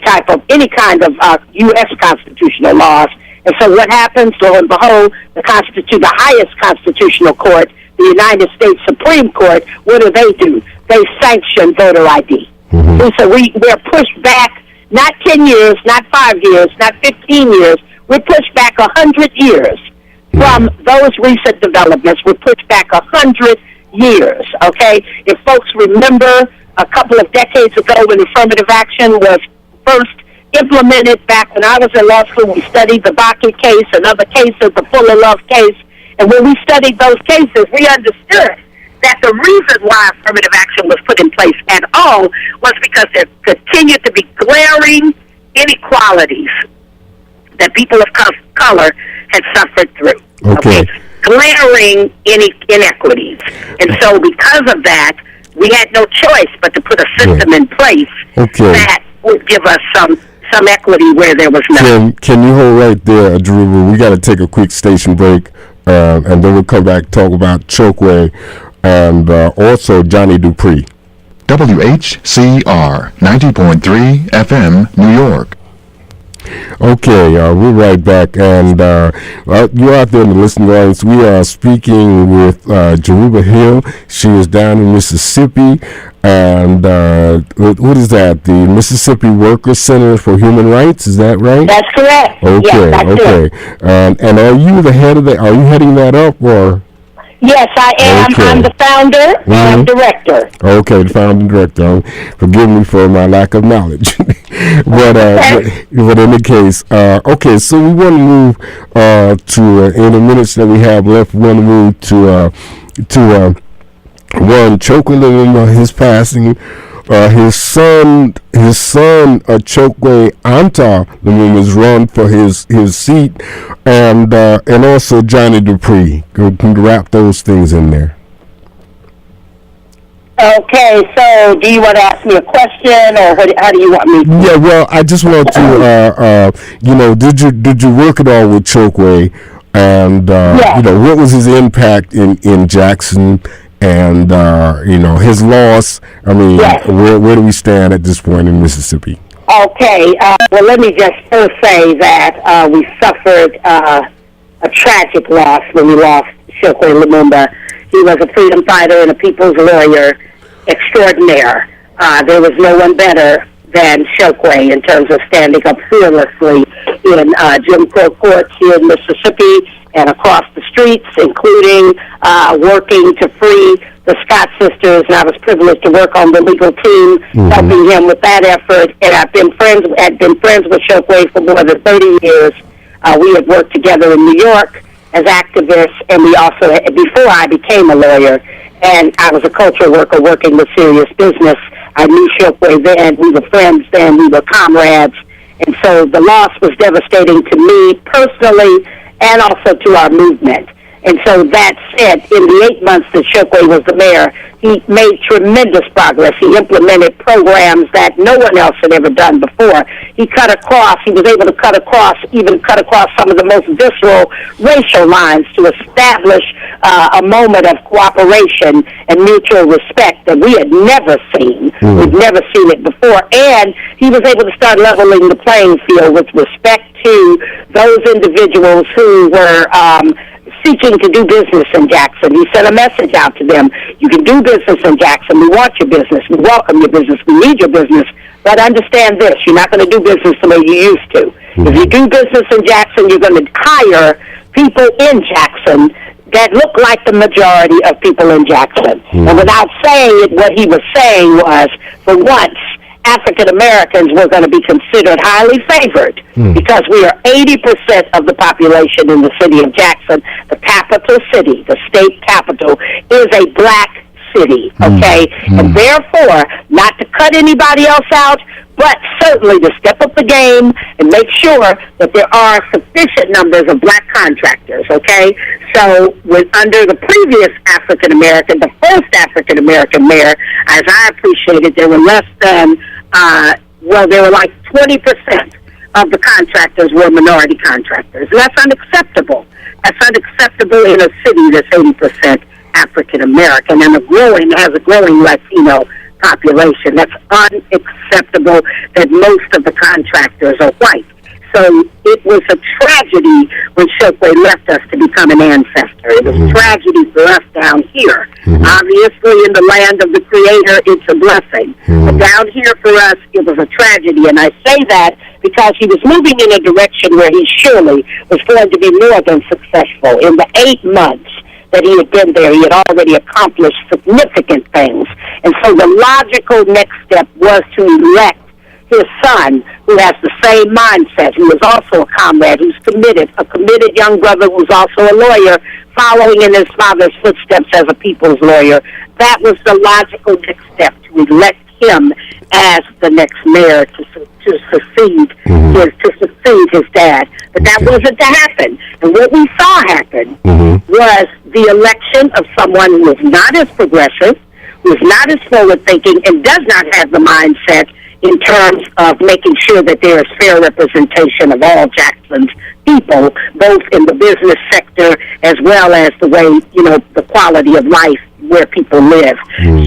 kind of U.S. constitutional laws. And so what happens? Lo and behold, the highest constitutional court, the United States Supreme Court, what do? They sanction voter ID. And so we're pushed back not 10 years, not 5 years, not 15 years. We're pushed back 100 years from those recent developments. We're pushed back 100 years, okay? If folks remember a couple of decades ago when affirmative action was first implemented, back when I was in law school, we studied the Bakke case and other cases, the Fuller Love case, and when we studied those cases, we understood that the reason why affirmative action was put in place at all was because there continued to be glaring inequalities that people of color had suffered through. Okay. Glaring inequities. And so because of that, we had no choice but to put a system in place that would give us some equity where there was none. Can you hold right there, Drew? We got to take a quick station break, and then we'll come back and talk about Chokwe and also Johnny Dupree. WHCR 90.3 FM, New York. Okay, we're right back, and you're out there in the listening audience. We are speaking with Jeruba Hill. She is down in Mississippi, and what is that? The Mississippi Workers Center for Human Rights, is that right? That's correct. Okay, yes, that's okay. And are you the head of are you heading that up, or? Yes, I am. Okay. I'm the founder and director. Okay, the founder and director. Forgive me for my lack of knowledge. but in any case, okay, so we want to move to, in the minutes that we have left, we want to move to one, Chokwe, his passing. His son, Chokwe Anta Lumumba's run for his seat, and also Johnny Dupree. Can wrap those things in there. Okay, so do you want to ask me a question, or how do you want me to? Yeah, well, I just want to, did you work at all with Chokwe, and what was his impact in Jackson? And, his loss, I mean, where do we stand at this point in Mississippi? Okay, well, let me just first say that we suffered a tragic loss when we lost Chokwe Lumumba. He was a freedom fighter and a people's lawyer extraordinaire. There was no one better than Chokwe in terms of standing up fearlessly in Jim Crow courts here in Mississippi and across the streets, including working to free the Scott sisters. And I was privileged to work on the legal team, helping him with that effort. And I've been friends with Chokwe for more than 30 years. We have worked together in New York as activists, and we also, before I became a lawyer, and I was a cultural worker working with serious business. I knew Chokwe then. We were friends then. We were comrades. And so the loss was devastating to me personally and also to our movement. And so that said, in the 8 months that Chokwe was the mayor, he made tremendous progress. He implemented programs that no one else had ever done before. He was able to cut across some of the most visceral racial lines to establish a moment of cooperation and mutual respect that we had never seen. We'd never seen it before. And he was able to start leveling the playing field with respect to those individuals who were seeking to do business in Jackson. He sent a message out to them. You can do business in Jackson. We want your business. We welcome your business. We need your business. But understand this, you're not going to do business the way you used to. If you do business in Jackson, you're going to hire people in Jackson that look like the majority of people in Jackson. And without saying it, what he was saying was, for once, African Americans were going to be considered highly favored because we are 80% of the population in the city of Jackson. The capital city, the state capital, is a black city, okay? And therefore, not to cut anybody else out, but certainly to step up the game and make sure that there are sufficient numbers of black contractors, okay? So under the previous African-American, the first African-American mayor, as I appreciated, there were less than, there were like 20% of the contractors were minority contractors. And that's unacceptable. That's unacceptable in a city that's 80% African-American and has a growing Latino population. That's unacceptable that most of the contractors are white. So it was a tragedy when Chokwe left us to become an ancestor. It was a tragedy for us down here. Obviously, in the land of the Creator, it's a blessing. But down here for us, it was a tragedy. And I say that because he was moving in a direction where he surely was going to be more than successful. In the 8 months that he had been there, he had already accomplished significant things. And so the logical next step was to elect his son, who has the same mindset, who is also a comrade, who's committed, a committed young brother who's also a lawyer, following in his father's footsteps as a people's lawyer. That was the logical next step, to elect him as the next mayor to succeed his dad. But that wasn't to happen. And what we saw happen was the election of someone who is not as progressive, who is not as forward-thinking, and does not have the mindset in terms of making sure that there is fair representation of all Jackson's people, both in the business sector as well as the way, the quality of life where people live.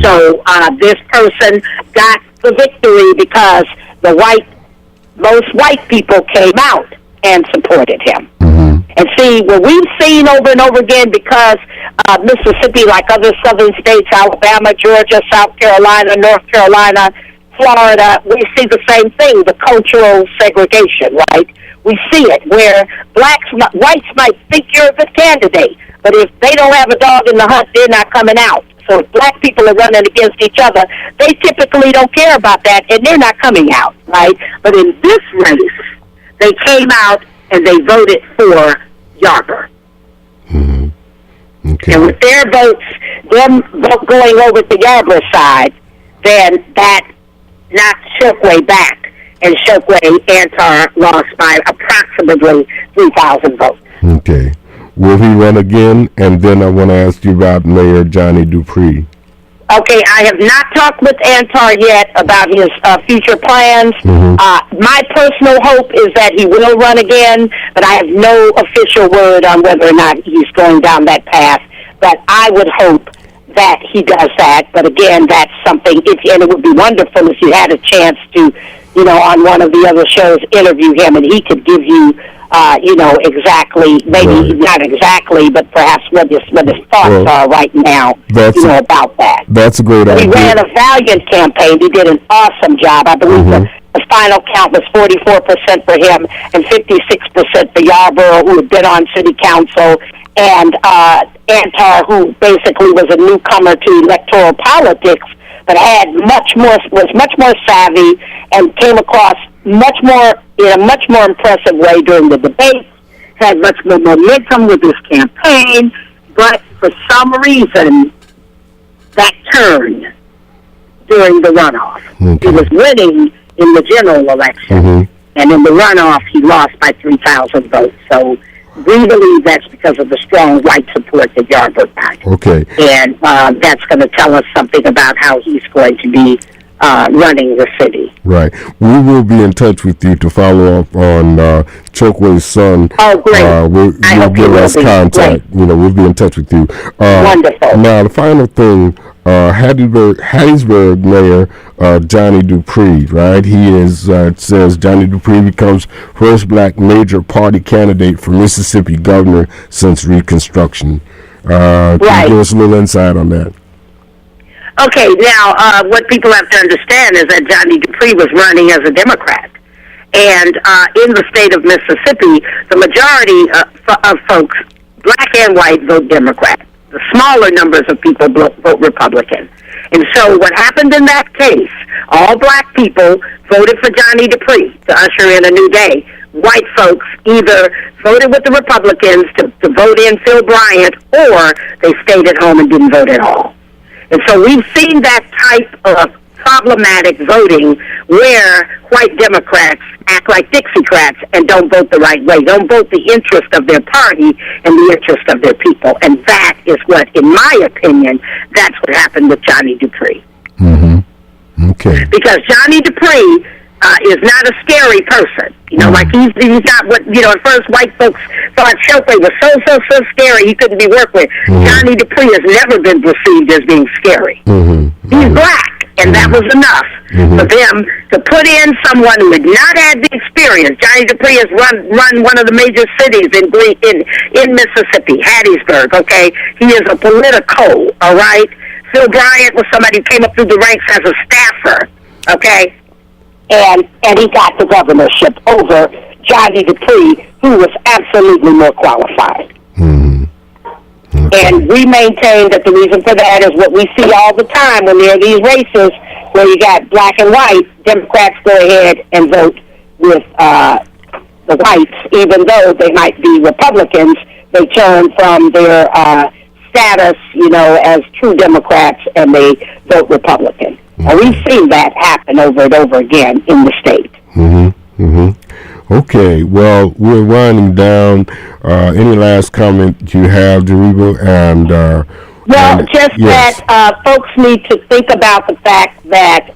So this person got the victory because most white people came out and supported him. And see, what we've seen over and over again, because Mississippi, like other southern states, Alabama, Georgia, South Carolina, North Carolina, Florida, we see the same thing, the cultural segregation, right? We see it where whites might think you're a good candidate, but if they don't have a dog in the hunt, they're not coming out. So if black people are running against each other, they typically don't care about that, and they're not coming out, right? But in this race, they came out and they voted for Yarber. Okay. And with their votes, them going over to Yarber's side, then that knocked Chokwe back, and Chokwe Antar lost by approximately 3,000 votes. Okay. Will he run again? And then I want to ask you about Mayor Johnny Dupree. Okay, I have not talked with Antar yet about his future plans. My personal hope is that he will run again, but I have no official word on whether or not he's going down that path. But I would hope that he does that. But again, that's something, and it would be wonderful if you had a chance to, on one of the other shows, interview him, and he could give you, exactly, maybe not exactly, but perhaps what his thoughts are right now, about that. That's a great idea. He ran a valiant campaign. He did an awesome job. I believe the final count was 44% for him and 56% for Yarborough, who had been on city council, and Antar, who basically was a newcomer to electoral politics, but was much more savvy and came across in a much more impressive way during the debates, had much more momentum with his campaign, but for some reason, that turned during the runoff. He was winning in the general election, and in the runoff, he lost by 3,000 votes. So we believe that's because of the strong white support that Yarborough got. Okay. And that's going to tell us something about how he's going to be running the city. Right. We will be in touch with you to follow up on Chokwe's son. Oh, great. I hope you will be. Contact. Great. We'll be in touch with you. Wonderful. Now, the final thing, Hattiesburg Mayor Johnny Dupree, right? He is, it says Johnny Dupree becomes first black major party candidate for Mississippi governor since Reconstruction. Can you give us a little insight on that? Okay, now, what people have to understand is that Johnny Dupree was running as a Democrat. And in the state of Mississippi, the majority of folks, black and white, vote Democrat. The smaller numbers of people vote Republican. And so what happened in that case, all black people voted for Johnny Dupree to usher in a new day. White folks either voted with the Republicans to vote in Phil Bryant, or they stayed at home and didn't vote at all. And so we've seen that type of problematic voting where white Democrats act like Dixiecrats and don't vote the right way, don't vote the interest of their party and the interest of their people. And that is what, in my opinion, that's what happened with Johnny Dupree. Mm-hmm. Okay. Because Johnny Dupree is not a scary person. You know, like he's not what, you know, at first white folks thought Chokwe was so scary he couldn't be worked with. Johnny Dupree has never been perceived as being scary. He's black, and that was enough for them to put in someone who had not had the experience. Johnny Dupree has run one of the major cities in Mississippi, Hattiesburg, okay? He is a politico, all right? Phil Bryant was somebody who came up through the ranks as a staffer, okay? And he got the governorship over Johnny Dupree, who was absolutely more qualified. Okay. And we maintain that the reason for that is what we see all the time when there are these races where you got black and white. Democrats go ahead and vote with the whites, even though they might be Republicans. They turn from their status, you know, as true Democrats, and they vote Republican. And we've seen that happen over and over again in the state. Okay, well, we're winding down. Any last comment you have, Jariba? And that folks need to think about the fact that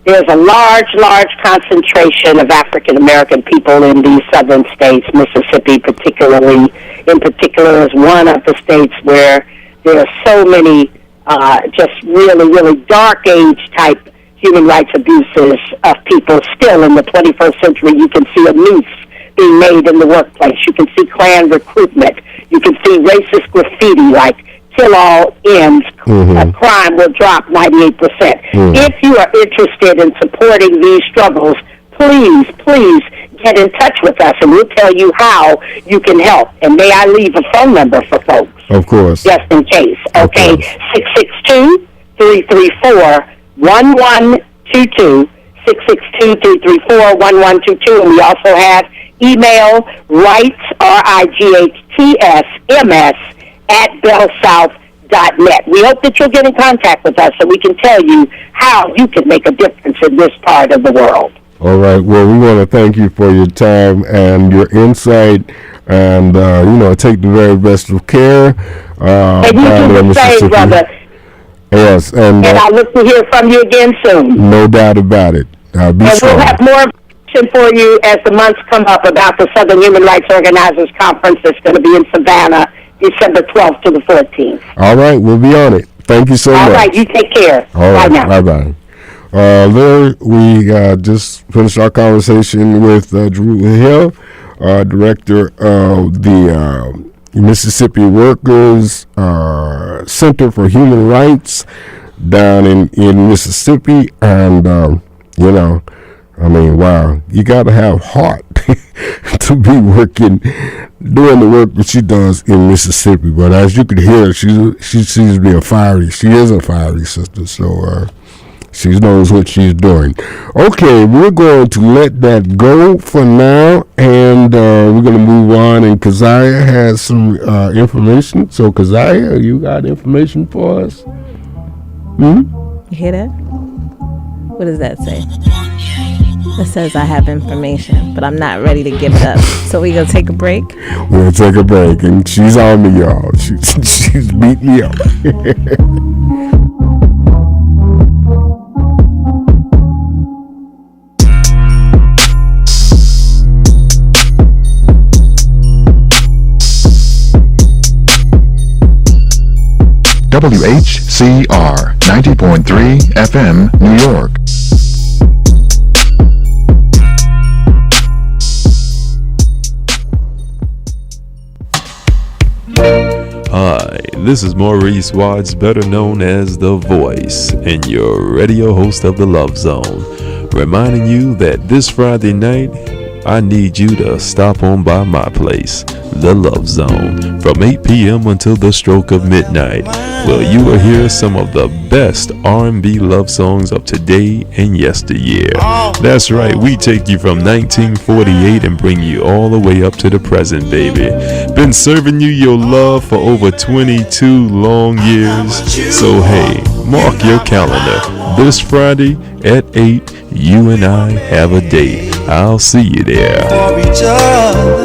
there's a large concentration of African American people in these southern states. Mississippi, in particular, is one of the states where there are so many just really dark age type human rights abuses of people still in the 21st century. You can see a noose being made in the workplace. You can see Klan recruitment. You can see racist graffiti like "Till all ends, crime will drop 98%. If you are interested in supporting these struggles, please get in touch with us, and we'll tell you how you can help. And may I leave a phone number for folks? Of course. Just in case. Okay, 662-334-1122, 662-334-1122, and we also have email rights, RIGHTS, @bellsouth.net. We hope that you'll get in contact with us so we can tell you how you can make a difference in this part of the world. All right. Well, we want to thank you for your time and your insight, and take the very best of care. And you do the same, brother. Yes, and I look to hear from you again soon. No doubt about it. And we'll have more information for you as the months come up about the Southern Human Rights Organizers Conference that's going to be in Savannah, December 12th to the 14th. All right, we'll be on it. Thank you so much. All right, you take care. All right, bye now. Bye-bye. There we just finished our conversation with Drew Hill, director of the Mississippi Workers Center for Human Rights down in Mississippi. And, wow, you got to have heart to be doing the work that she does in Mississippi. But as you could hear, she seems to be she is a fiery sister. So, she knows what she's doing. Okay, we're going to let that go for now, and we're going to move on. And Keziah has some information. So, Keziah, you got information for us? You hear that? What does that say? that says I have information, but I'm not ready to give it up. So we gonna take a break. We'll take a break, and she's on me, y'all. She's beat me up. WHCR 90.3 FM, New York. Hi, this is Maurice Watts, better known as The Voice, and your radio host of The Love Zone, reminding you that this Friday night, I need you to stop on by my place, The Love Zone, from 8 p.m. until the stroke of midnight, where you will hear some of the best R&B love songs of today and yesteryear. That's right, we take you from 1948 and bring you all the way up to the present, baby. Been serving you your love for over 22 long years, so hey, mark your calendar. This Friday at 8, you and I have a date. I'll see you there. For each other.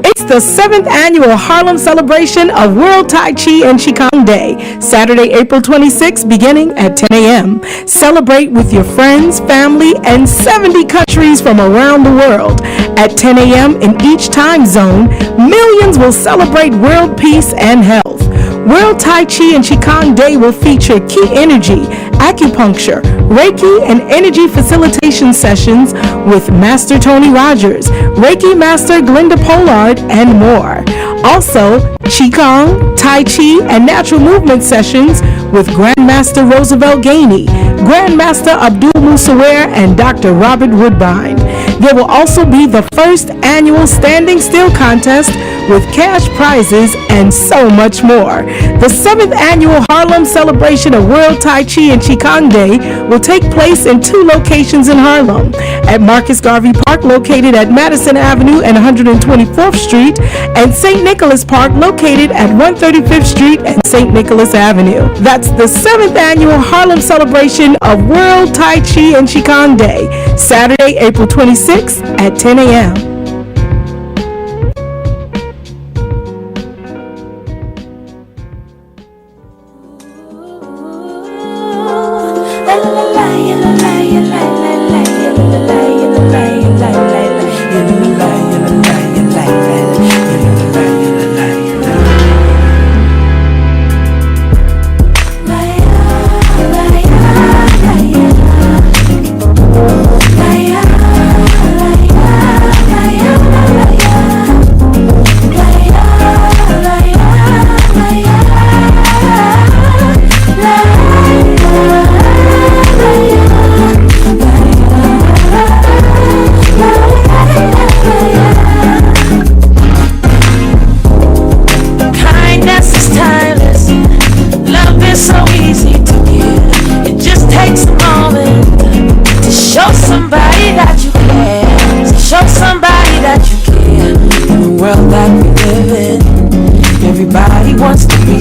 It's the 7th annual Harlem celebration of World Tai Chi and Qigong Day, Saturday, April 26th, beginning at 10 a.m. Celebrate with your friends, family, and 70 countries from around the world. At 10 a.m. in each time zone, millions will celebrate world peace and health. World Tai Chi and Qigong Day will feature key energy, acupuncture, Reiki, and energy facilitation sessions with Master Tony Rogers, Reiki Master Glenda Pollard, and more. Also, Qigong, Tai Chi, and natural movement sessions with Grandmaster Roosevelt Gainey, Grandmaster Abdul Musawer, and Dr. Robert Woodbine. There will also be the first annual Standing Still contest with cash prizes and so much more. The 7th annual Harlem celebration of World Tai Chi and Qigong Day will take place in 2 locations in Harlem. At Marcus Garvey Park, located at Madison Avenue and 124th Street, and St. Nicholas Park, located at 135th Street and St. Nicholas Avenue. That's the 7th annual Harlem celebration of World Tai Chi and Qigong Day, Saturday, April 26th at 10 a.m.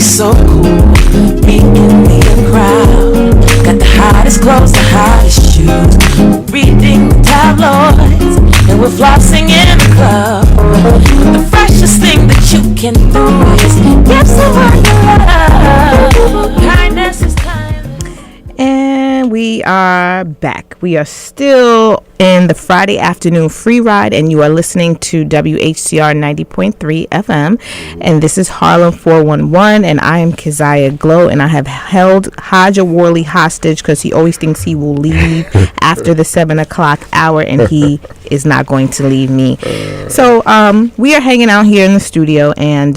So cool, being in the crowd. Got the hottest clothes, the hottest shoes. Reading the tabloids, and we're flossing in the club. The freshest thing that you can do is give someone your love. Kindness is time. And we are back. We are still in the Friday afternoon free ride, and you are listening to WHCR 90.3 FM, and this is Harlem 411, and I am Keziah Glow, and I have held Haja Worley hostage because he always thinks he will leave after the 7 o'clock hour, and he is not going to leave me. So we are hanging out here in the studio, and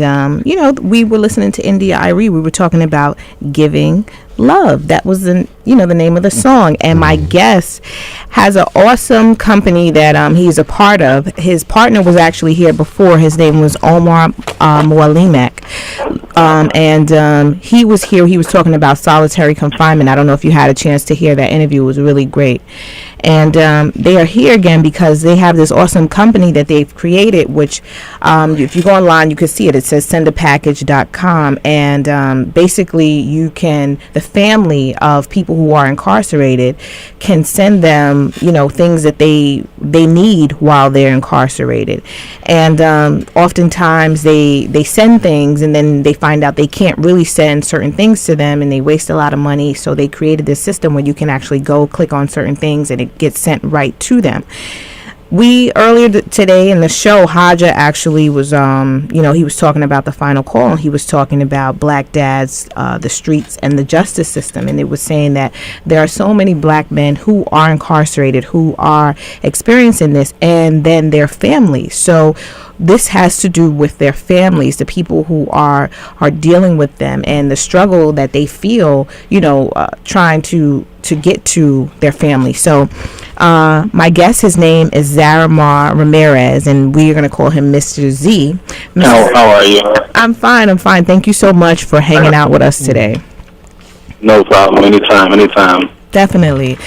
we were listening to India Irie. We were talking about giving love. That was the name of the song, and my guest has an awesome company that he's a part of. His partner was actually here before. His name was Omar Mualimak. and he was here. He was talking about solitary confinement. I don't know if you had a chance to hear that interview. It was really great. And they are here again because they have this awesome company that they've created, which if you go online, you can see it. It says sendapackage.com. And basically, the family of people who are incarcerated can send them, things that they need while they're incarcerated. And oftentimes they send things and then they find out they can't really send certain things to them and they waste a lot of money. So they created this system where you can actually go click on certain things and it gets sent right to them. We earlier today in the show, Haja actually was, he was talking about the final call, and he was talking about black dads, the streets, and the justice system. And it was saying that there are so many black men who are incarcerated, who are experiencing this, and then their families. So this has to do with their families, the people who are dealing with them, and the struggle that they feel, trying to get to their family. So my guest, his name is Zaramar Ramirez, and we are going to call him Mr. Z. How are you? I'm fine. Thank you so much for hanging out with us today. No problem. Anytime. Definitely.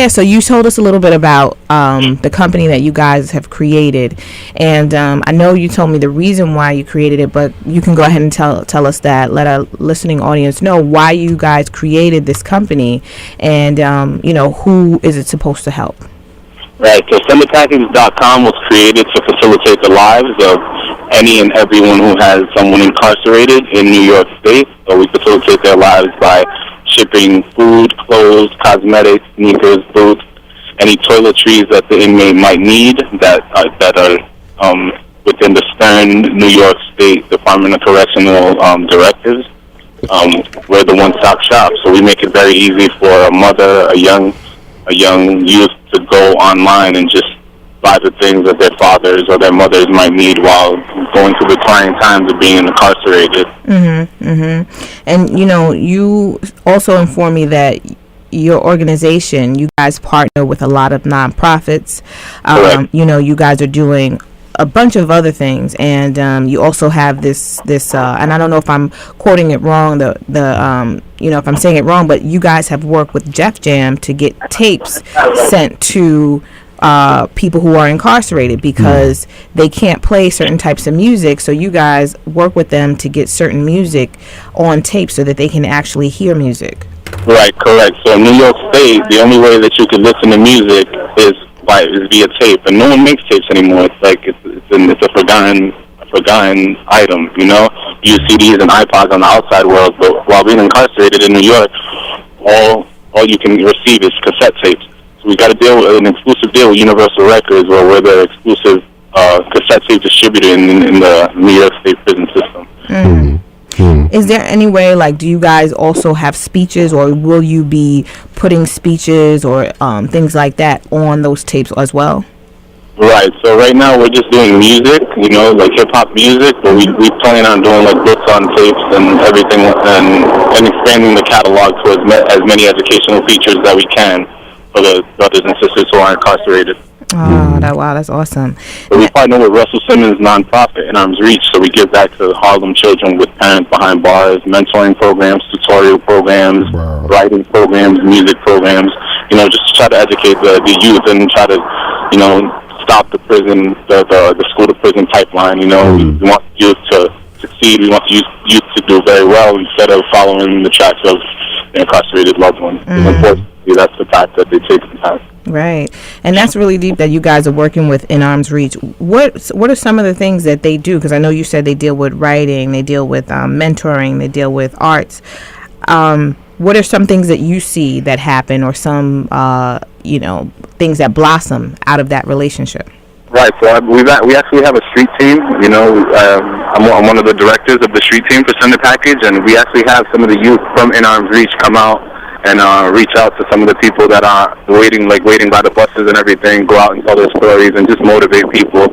So you told us a little bit about the company that you guys have created, and I know you told me the reason why you created it, but you can go ahead and tell us that. Let our listening audience know why you guys created this company, and who is it supposed to help? Right. So sendapackage.com was created to facilitate the lives of any and everyone who has someone incarcerated in New York State. So we facilitate their lives by shipping food, clothes, cosmetics, sneakers, boots, any toiletries that the inmate might need that are within the stern New York State Department of Correctional directives. We're the one-stop shop, so we make it very easy for a mother, a young youth to go online and just buy the things that their fathers or their mothers might need while going through the trying times of being incarcerated. And you also informed me that your organization, you guys partner with a lot of nonprofits. You guys are doing a bunch of other things, and you also have this and I don't know if I'm quoting it wrong, if I'm saying it wrong, but you guys have worked with Jeff Jam to get tapes sent to people who are incarcerated because they can't play certain types of music, so you guys work with them to get certain music on tape so that they can actually hear music. Right, correct. So in New York State, the only way that you can listen to music is via tape, and no one makes tapes anymore. It's like it's a forgotten item. You use CDs and iPods on the outside world, but while being incarcerated in New York, all you can receive is cassette tapes. So we got an exclusive deal with Universal Records, where we're the exclusive cassette tape distributor in the New York State prison system. Is there any way, do you guys also have speeches, or will you be putting speeches or things like that on those tapes as well? Right. So right now we're just doing music, like hip-hop music, but we plan on doing books on tapes and everything, and expanding the catalog to as many educational features that we can for the brothers and sisters who are incarcerated. Wow, that's awesome. So we partner with Russell Simmons' nonprofit, In Arms Reach, so we give back to Harlem children with parents behind bars, mentoring programs, tutorial programs, writing programs, music programs, just to try to educate the youth and try to, stop the prison, the school-to-prison pipeline. We want youth to succeed. We want youth to do very well instead of following the tracks of the incarcerated loved ones. Unfortunately, that's the path that they take sometimes. Right, and that's really deep that you guys are working with In Arms Reach. What are some of the things that they do? Because I know you said they deal with writing, they deal with mentoring, they deal with arts. What are some things that you see that happen, or some things that blossom out of that relationship? Right, so we actually have a street team. I'm one of the directors of the street team for Send the Package, and we actually have some of the youth from In Arms Reach come out and reach out to some of the people that are waiting by the buses and everything, go out and tell their stories and just motivate people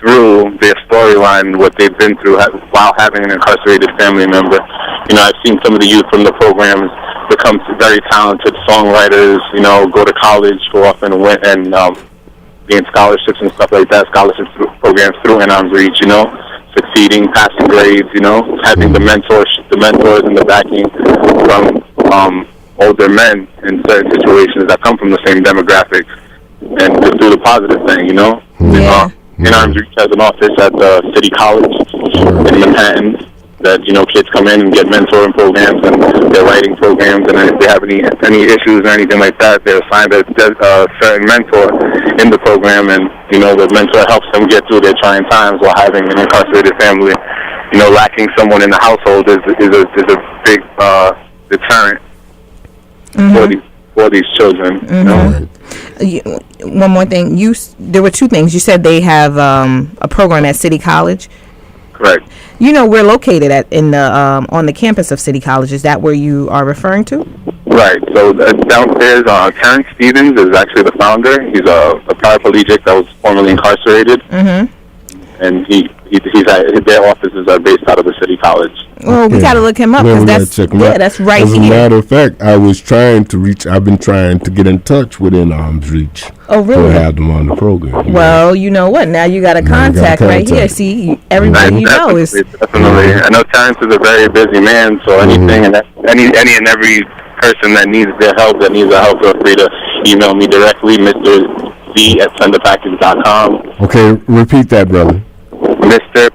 through their storyline, what they've been through while having an incarcerated family member. I've seen some of the youth from the programs become very talented songwriters, go to college, go off and win, and gain scholarships and stuff like that, scholarship programs through In Arms Reach, succeeding, passing grades, having the mentors and the backing from older men in certain situations that come from the same demographics, and just do the positive thing, Yeah. In-Arms Reach has an office at the City College in Manhattan that, kids come in and get mentoring programs and they're writing programs, and if they have any issues or anything like that, they're assigned a certain mentor in the program, and, the mentor helps them get through their trying times while having an incarcerated family. Lacking someone in the household is a big deterrent for these children. One more thing, there were two things. You said they have a program at City College. Correct. We're located on the campus of City College. Is that where you are referring to? Right. So downstairs, Terrence Stevens is actually the founder. He's a paraplegic that was formerly incarcerated, and their offices are based out of the City College. Well, we got to look him up because that's right As a here. matter of fact, I've been trying to get in touch with In-Arms Reach. Oh, really? To have them on the program. Well, you know what? Now you got a contact right here. See, everybody is. Definitely. I know Terrence is a very busy man, so anything and any and every person that needs their help, that needs our help, feel free to email me directly, Mr. Z@sendapackage.com. Okay, repeat that, brother. Mr.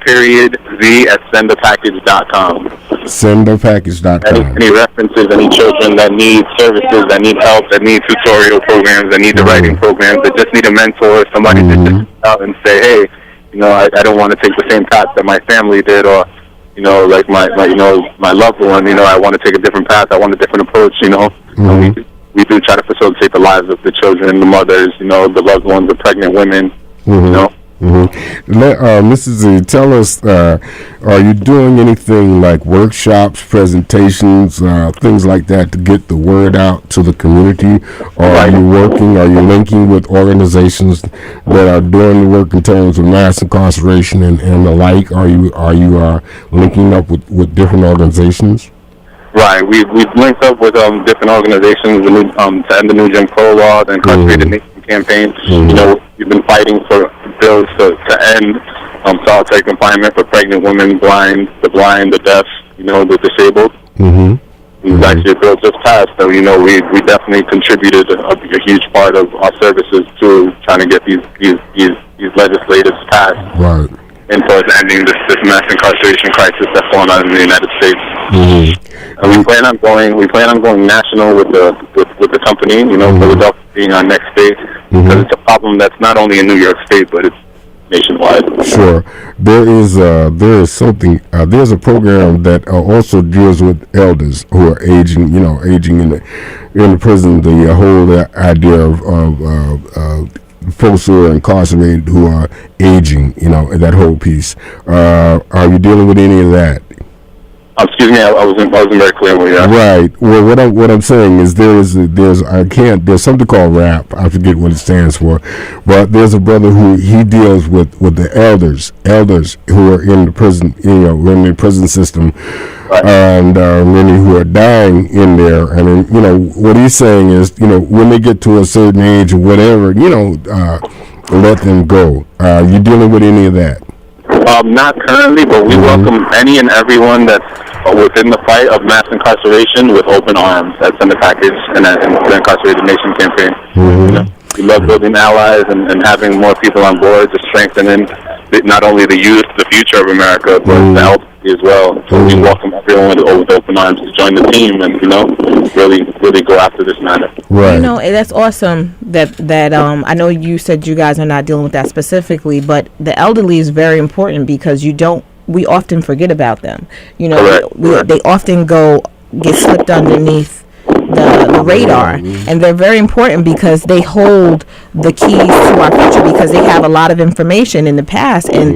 Z@sendapackage.com. Sendapackage.com. Any references, any children that need services, that need help, that need tutorial programs, that need the writing programs, that just need a mentor, somebody to just come out and say, hey, I don't want to take the same path that my family did, or like my loved one, I want to take a different path, I want a different approach, And we do try to facilitate the lives of the children, the mothers, the loved ones, the pregnant women, Mrs. Z, tell us, are you doing anything like workshops, presentations, things like that to get the word out to the community? Or are you linking with organizations that are doing the work in terms of mass incarceration and the like? Are you linking up with different organizations? Right. We've linked up with different organizations to end the new Jim Crow law, the Incarcerated Nation campaign. We've been fighting for bills to end solitary confinement for pregnant women, the blind, the deaf, the disabled. It's actually a bill just passed, so we definitely contributed a huge part of our services to trying to get these legislatives passed. Right. And towards ending this mass incarceration crisis that's going on in the United States. And we plan on going national with the company. Philadelphia being our next state, because it's a problem that's not only in New York State, but it's nationwide. Sure. There is something. There's a program that also deals with elders who are aging. Aging in the prison. The whole idea of folks who are incarcerated who are aging. That whole piece. Are you dealing with any of that? Excuse me, I wasn't very clear with you. Right. Well, what I'm saying is there's something called RAP. I forget what it stands for, but there's a brother who he deals with the elders who are in the prison, in the prison system, and many who are dying in there. And what he's saying is, when they get to a certain age or whatever, let them go. You dealing with any of that? Not currently, but we welcome any and everyone that's within the fight of mass incarceration with open arms. That's in the package and the Incarcerated Nation campaign. We love building allies and having more people on board to strengthening not only the youth, the future of America, but the elderly as well. So we welcome everyone with open arms to join the team and really go after this matter. Right. That's awesome. That I know you said you guys are not dealing with that specifically, but the elderly is very important because we often forget about them. They often get slipped underneath the radar, and they're very important because they hold the keys to our future, because they have a lot of information in the past, and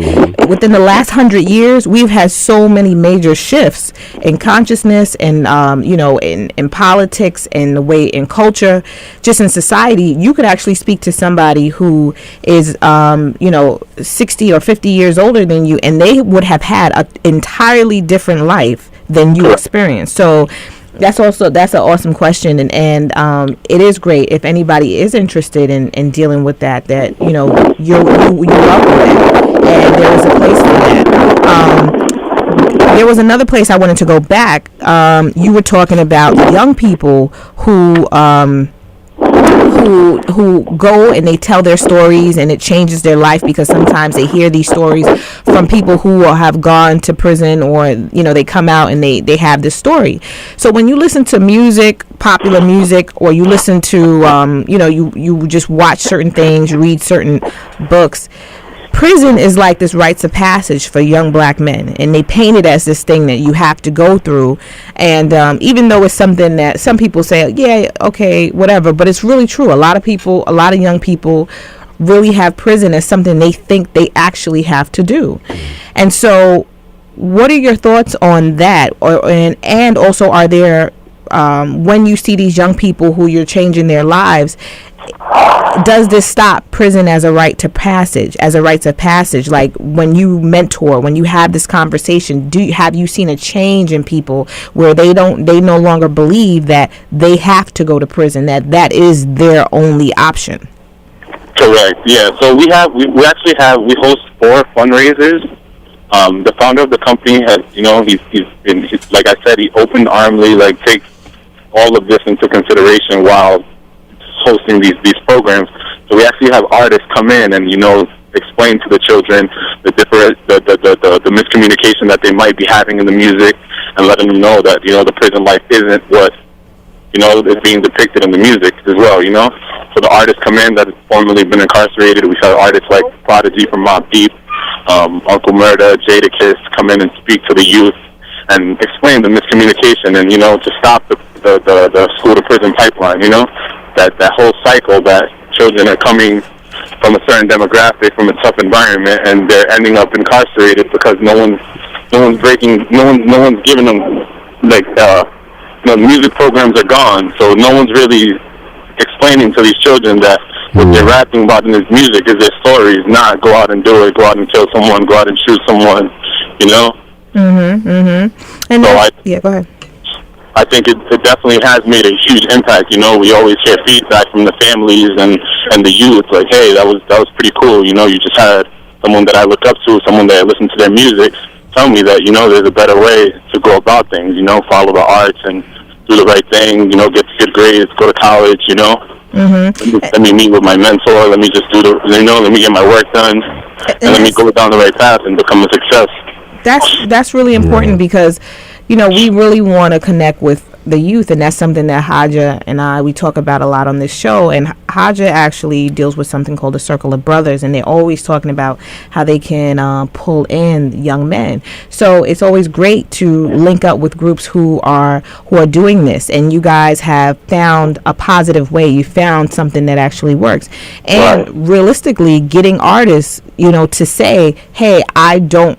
within the last 100 years we've had so many major shifts in consciousness and in politics and the way in culture, just in society. You could actually speak to somebody who is 60 or 50 years older than you, and they would have had an entirely different life than you experienced. So that's an awesome question, and it is great if anybody is interested in dealing with that you're welcome, and there is a place for that. there was another place I wanted to go back. You were talking about young people who go and they tell their stories and it changes their life because sometimes they hear these stories from people who have gone to prison, or they come out and they have this story. So when you listen to music, popular music, or you listen to you just watch certain things, you read certain books, prison is like this rites of passage for young black men, and they paint it as this thing that you have to go through. And even though it's something that some people say, yeah, okay, whatever, but it's really true. A lot of young people really have prison as something they think they actually have to do. And so what are your thoughts on that? And also, are there when you see these young people who you're changing their lives, does this stop prison as a rite of passage? Like when you mentor, when you have this conversation, have you seen a change in people where they no longer believe that they have to go to prison, that is their only option? Correct. Yeah. So we host 4 fundraisers. The founder of the company has, he's like I said, he open armly takes all of this into consideration while hosting these programs. So we actually have artists come in and explain to the children the miscommunication that they might be having in the music, and letting them know that the prison life isn't what is being depicted in the music as well. So the artists come in that have formerly been incarcerated. We have artists like Prodigy from Mobb Deep, Uncle Murda, Jadakiss come in and speak to the youth and explain the miscommunication, and to stop the school to prison pipeline. That whole cycle that children are coming from a certain demographic, from a tough environment, and they're ending up incarcerated because no one's giving them music programs are gone, so no one's really explaining to these children that what they're rapping about in this music is their stories, not go out and do it, go out and kill someone, go out and shoot someone, And so go ahead. I think it definitely has made a huge impact. We always hear feedback from the families and the youth, like, hey, that was pretty cool. You just had someone that I look up to, someone that I listen to their music, tell me that, there's a better way to go about things, follow the arts and do the right thing, get good grades, go to college, Let me meet with my mentor, let me just let me get my work done, and let me go down the right path and become a success. That's really important because we really want to connect with the youth, and that's something that Haja and we talk about a lot on this show. And Haja actually deals with something called the Circle of Brothers, and they're always talking about how they can pull in young men. So it's always great to link up with groups who are doing this, and you guys have found a positive way. You found something that actually works, and realistically, getting artists, to say, hey, I don't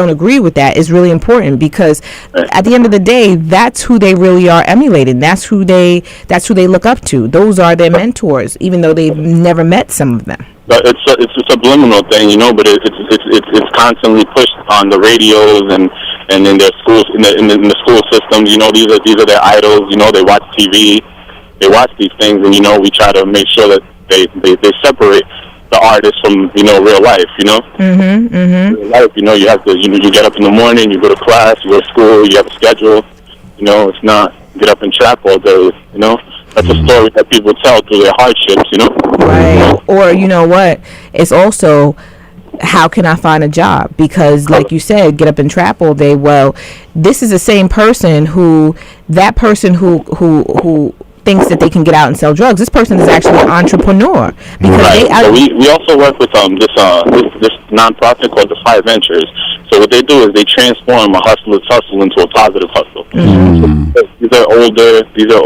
agree with that is really important, because at the end of the day, that's who they really are emulating. That's who they look up to. Those are their mentors, even though they've never met some of them. But it's a subliminal thing, but it's constantly pushed on the radios and in their schools, in the school systems. These are their idols. They watch TV, they watch these things, and we try to make sure that they separate the artist from real life. Real life, you have to you get up in the morning, you go to class, you go to school, you have a schedule. It's not get up and trap all day. That's a story that people tell through their hardships. Right. Or what? It's also, how can I find a job? Because like you said, get up and trap all day. Well, this is the same person who thinks that they can get out and sell drugs. This person is actually an entrepreneur. Because we also work with this nonprofit called the 5 Ventures. So what they do is they transform a hustler's hustle into a positive hustle. These are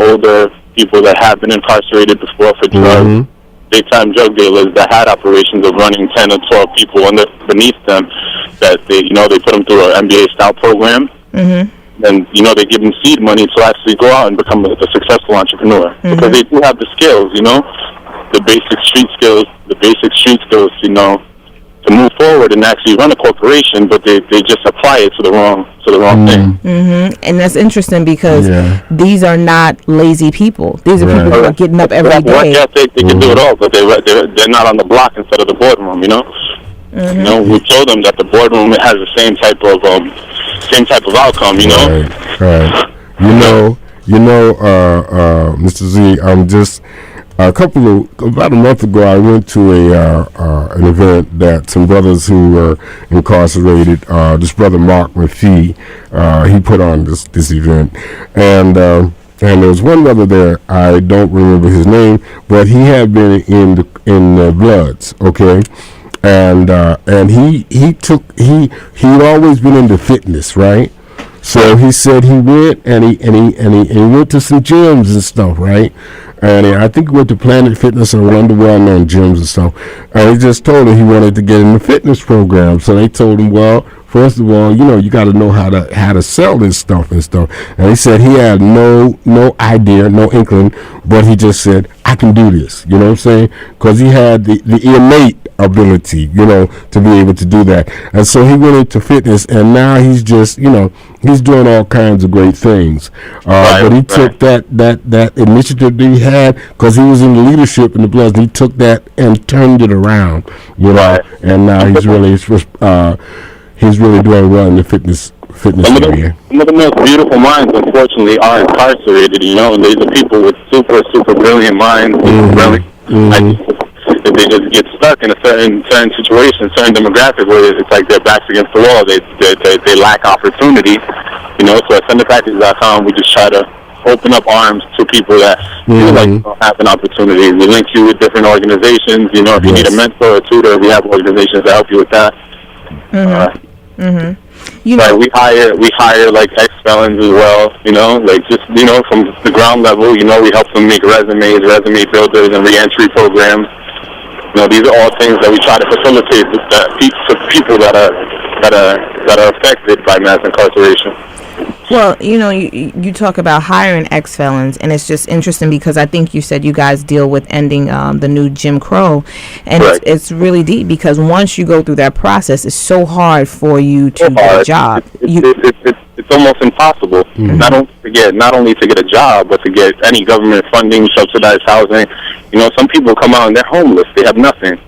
older people that have been incarcerated before for drugs. Big-time drug dealers that had operations of running 10 or 12 people beneath them, that they put them through an MBA-style program. And they give them seed money to actually go out and become a successful entrepreneur, because they do have the skills, the basic street skills, to move forward and actually run a corporation, but they just apply it to the wrong thing. And that's interesting, because these are not lazy people. These are people who are getting up every day. Work ethic, they can do it all, but they're not on the block instead of the boardroom. We told them that the boardroom has the same type of same type of outcome, you know. Right. Mr. Z, I'm just about a month ago, I went to an event that some brothers who were incarcerated. This brother Mark McPhee, he put on this event, and there was one brother there. I don't remember his name, but he had been in the Bloods, okay, and he'd always been into fitness, right? So he said he went and he went to some gyms and stuff, right? And I think he went to Planet Fitness or one of the well-known gyms and stuff. And he just told him he wanted to get in the fitness program. So they told him, well, first of all, you got to know how to sell this stuff and stuff. And he said he had no idea, no inkling, but he just said, I can do this. You know what I'm saying? Because he had the innate ability, to be able to do that. And so he went into fitness, and now he's just, he's doing all kinds of great things. But he took that initiative that he had, because he was in the leadership in the Bloods, and he took that and turned it around, and now he's really doing well in the fitness area. Some of the most beautiful minds, unfortunately, are incarcerated, and these are people with super, super brilliant minds, if they just get stuck in a certain situation, certain demographic where it's like their backs against the wall, they lack opportunity, so at senderpackage.com, we just try to open up arms to people that feel like they don't have an opportunity. We link you with different organizations, if you need a mentor or tutor, we have organizations that help you with that. We hire like ex-felons as well, from the ground level, we help them make resume builders and reentry programs. These are all things that we try to facilitate to people that are affected by mass incarceration. Well, you talk about hiring ex-felons, and it's just interesting because I think you said you guys deal with ending the new Jim Crow, and it's really deep because once you go through that process, it's so hard for you to get a job. It's almost impossible. Not only to get a job, but to get any government funding, subsidized housing. Some people come out and they're homeless. They have nothing.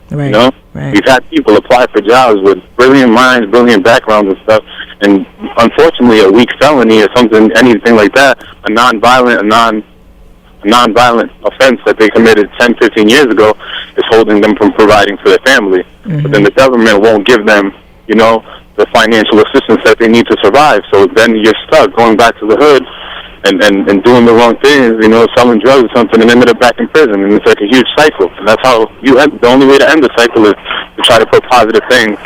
Right. We've had people apply for jobs with brilliant minds, brilliant backgrounds and stuff, and unfortunately, a weak felony or anything like that, a nonviolent offense that they committed 10, 15 years ago, is holding them from providing for their family. But then the government won't give them, the financial assistance that they need to survive. So then you're stuck going back to the hood and doing the wrong things, selling drugs or something, and ended up back in prison. And it's like a huge cycle. And that's how the only way to end the cycle is to try to put positive things,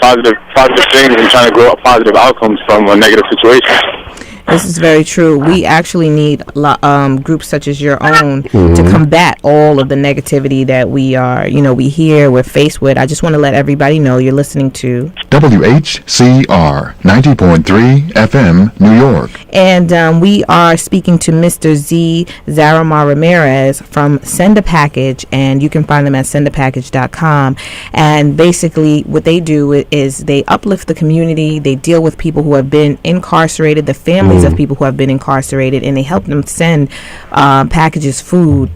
positive things, and trying to grow up positive outcomes from a negative situation. This is very true. We actually need groups such as your own to combat all of the negativity that we we're faced with. I just want to let everybody know you're listening to WHCR 90.3 FM, New York. And we are speaking to Mr. Z Zaramar Ramirez from Send a Package, and you can find them at sendapackage.com. And basically what they do is they uplift the community. They deal with people who have been incarcerated, the families of people who have been incarcerated, and they help them send packages, food,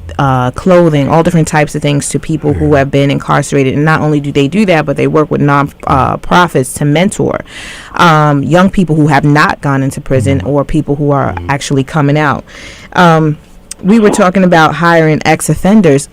clothing, all different types of things to people who have been incarcerated. And not only do they do that, but they work with non-profits to mentor young people who have not gone into prison or people who are actually coming out. We were talking about hiring ex-offenders.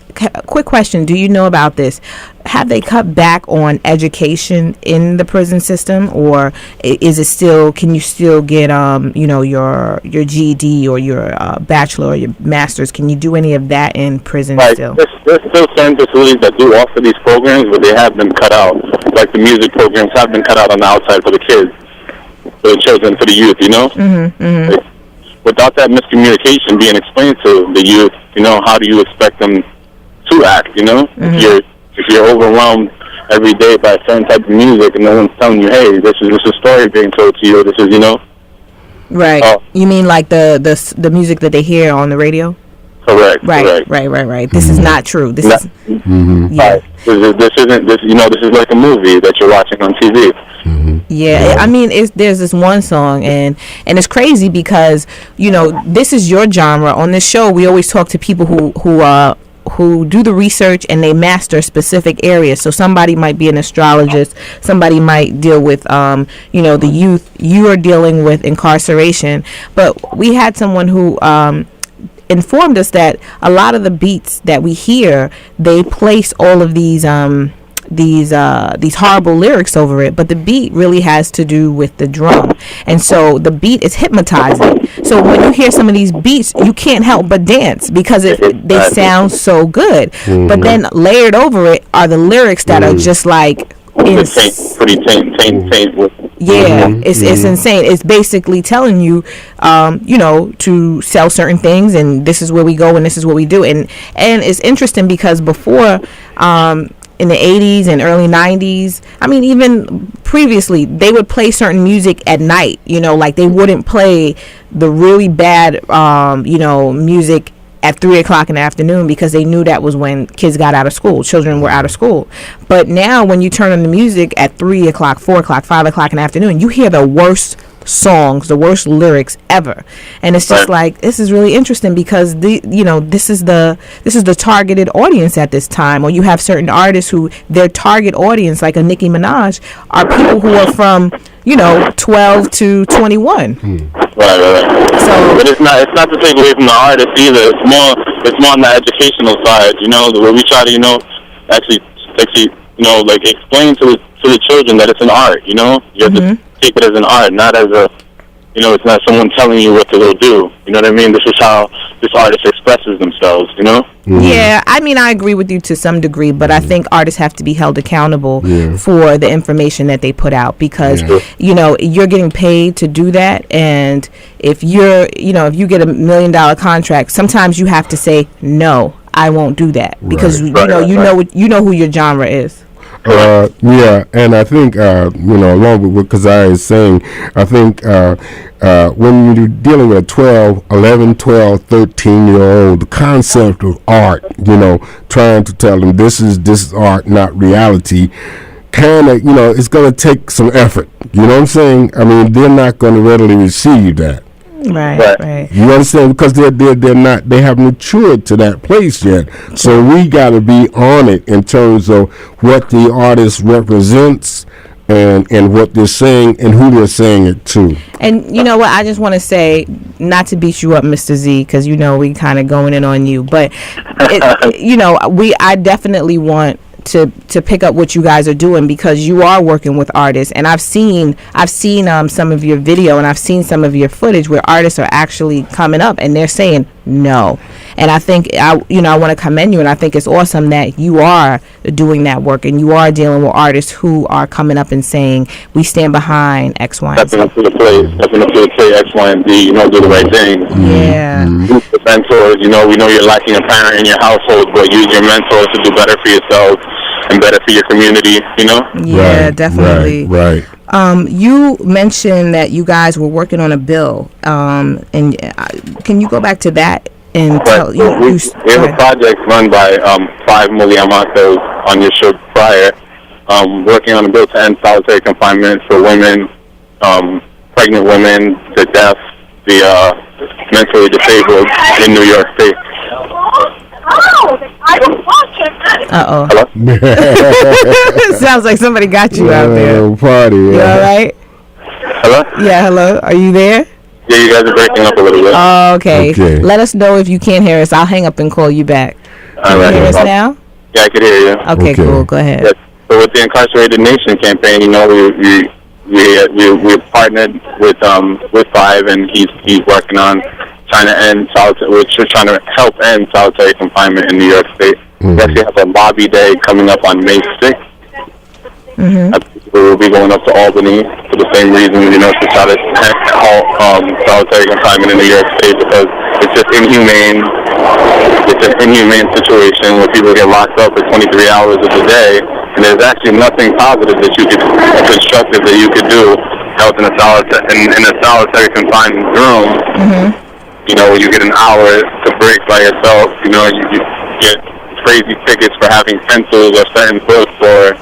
Quick question, do you know about this? Have they cut back on education in the prison system, or is it still, can you still get your GED or your bachelor or your master's? Can you do any of that in prison still? There's still certain facilities that do offer these programs, but they have been cut out. Like the music programs have been cut out on the outside for the kids, for the children, for the youth, Like, without that miscommunication being explained to the youth, how do you expect them to act, If you're overwhelmed every day by a certain type of music and no one's telling you, hey, this is a story being told to you, this is, Right. You mean like the music that they hear on the radio? Correct. Right. This is not true. This is this is like a movie that you're watching on TV. Yeah, I mean, there's this one song, and it's crazy because this is your genre. On this show, we always talk to people who who do the research and they master specific areas. So somebody might be an astrologist, somebody might deal with the youth. You are dealing with incarceration, but we had someone who informed us that a lot of the beats that we hear, they place all of these horrible lyrics over it, but the beat really has to do with the drum, and so the beat is hypnotizing. So when you hear some of these beats, you can't help but dance because they sound so good. But then layered over it are the lyrics that are just like it's insane. It's basically telling you to sell certain things, and this is where we go and this is what we do. And it's interesting because before in the 80s and early 90s, I mean, even previously, they would play certain music at night, like they wouldn't play the really bad, music at 3 o'clock in the afternoon because they knew that was when kids got out of school, children were out of school. But now when you turn on the music at 3 o'clock, 4 o'clock, 5 o'clock in the afternoon, you hear the worst songs, the worst lyrics ever. And it's just like, this is really interesting because this is the targeted audience at this time. Or you have certain artists who their target audience, like a Nicki Minaj, are people who are from 12 to 21. Right. So, but it's not to take away from the artist either. It's more on the educational side, where we try to actually like explain to the children that it's an art. You have to take it as an art, not as a, it's not someone telling you what to go do. You know what I mean? This is how this artist expresses themselves, Yeah, I mean, I agree with you to some degree, but I think artists have to be held accountable for the information that they put out because, you're getting paid to do that. And if if you get $1 million contract, sometimes you have to say, no, I won't do that because, you know who your genre is. And I think along with what Keziah is saying, I think when you're dealing with a 11, 12, 13-year-old, the concept of art, trying to tell them this is art, not reality, kind of, it's going to take some effort. You know what I'm saying? I mean, they're not going to readily receive that. Right. You understand? Because they haven't matured to that place yet. So we got to be on it in terms of what the artist represents and what they're saying and who they're saying it to. And you know what? I just want to say, not to beat you up, Mr. Z, because we kind of going in on you, but I definitely want to pick up what you guys are doing because you are working with artists, and I've seen some of your video and I've seen some of your footage where artists are actually coming up and they're saying no. And I think I want to commend you, and I think it's awesome that you are doing that work and you are dealing with artists who are coming up and saying we stand behind X, Y, and Z. Stepping up to the plate, X, Y, and Z, do the right thing. Yeah. The mentors, we know you're lacking a parent in your household, but use your mentors to do better for yourself and better for your community, Yeah, definitely. Right. You mentioned that you guys were working on a bill, and can you go back to that and tell you? We have a project run by 5 Muliamatos on your show prior, working on a bill to end solitary confinement for women, pregnant women, the deaf, the mentally disabled in New York State. Uh-oh. Hello? Sounds like somebody got you out there. Party. You all right? Hello? Yeah, hello. Are you there? Yeah, you guys are breaking up a little bit. Oh, okay. Let us know if you can't hear us. I'll hang up and call you back. Can you hear us now? Yeah, I can hear you. Okay, cool. Go ahead. Yes. So with the Incarcerated Nation campaign, we partnered with 5, and he's working on trying to help end solitary confinement in New York State. We actually have a lobby day coming up on May 6th. We'll be going up to Albany for the same reason, to try to halt solitary confinement in New York State because it's just inhumane. It's an inhumane situation where people get locked up for 23 hours of the day, and there's actually nothing positive constructive that you could do held in a solitary confinement room. Where you get an hour to break by yourself. You get crazy tickets for having pencils or certain books or,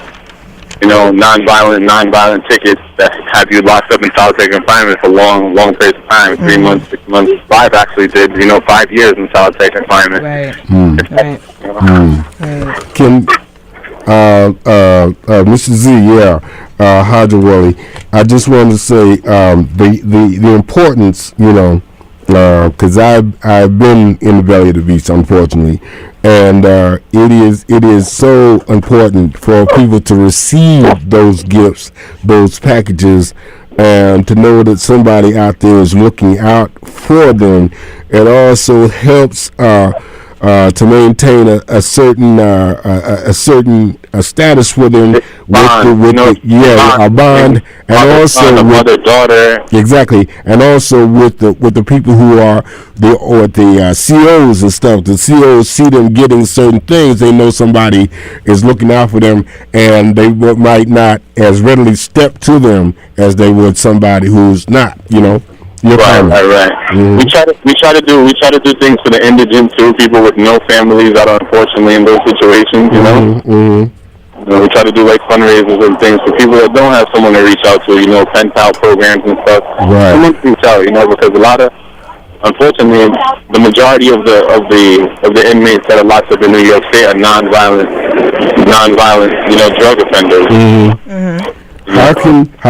non-violent tickets that have you locked up in solitary confinement for long periods of time, 3 months, 6 months. 5 actually did, 5 years in solitary confinement. Right. Right. Can Mr. Z, Hydra I just wanted to say the importance, because I've been in the belly of the beast, unfortunately, and it is so important for people to receive those gifts, those packages, and to know that somebody out there is looking out for them. It also helps to maintain a certain status with them, a bond, and also with mother daughter. Exactly, and also with the people who are the COs and stuff. The COs see them getting certain things. They know somebody is looking out for them, and they might not as readily step to them as they would somebody who's not. Right. Mm-hmm. We try to do things for the indigent too, people with no families that are unfortunately in those situations. We try to do like fundraisers and things for people that don't have someone to reach out to. Pen pal programs and stuff. Right. Someone to reach out, because unfortunately, the majority of the inmates that are locked up in New York State are non-violent, drug offenders. How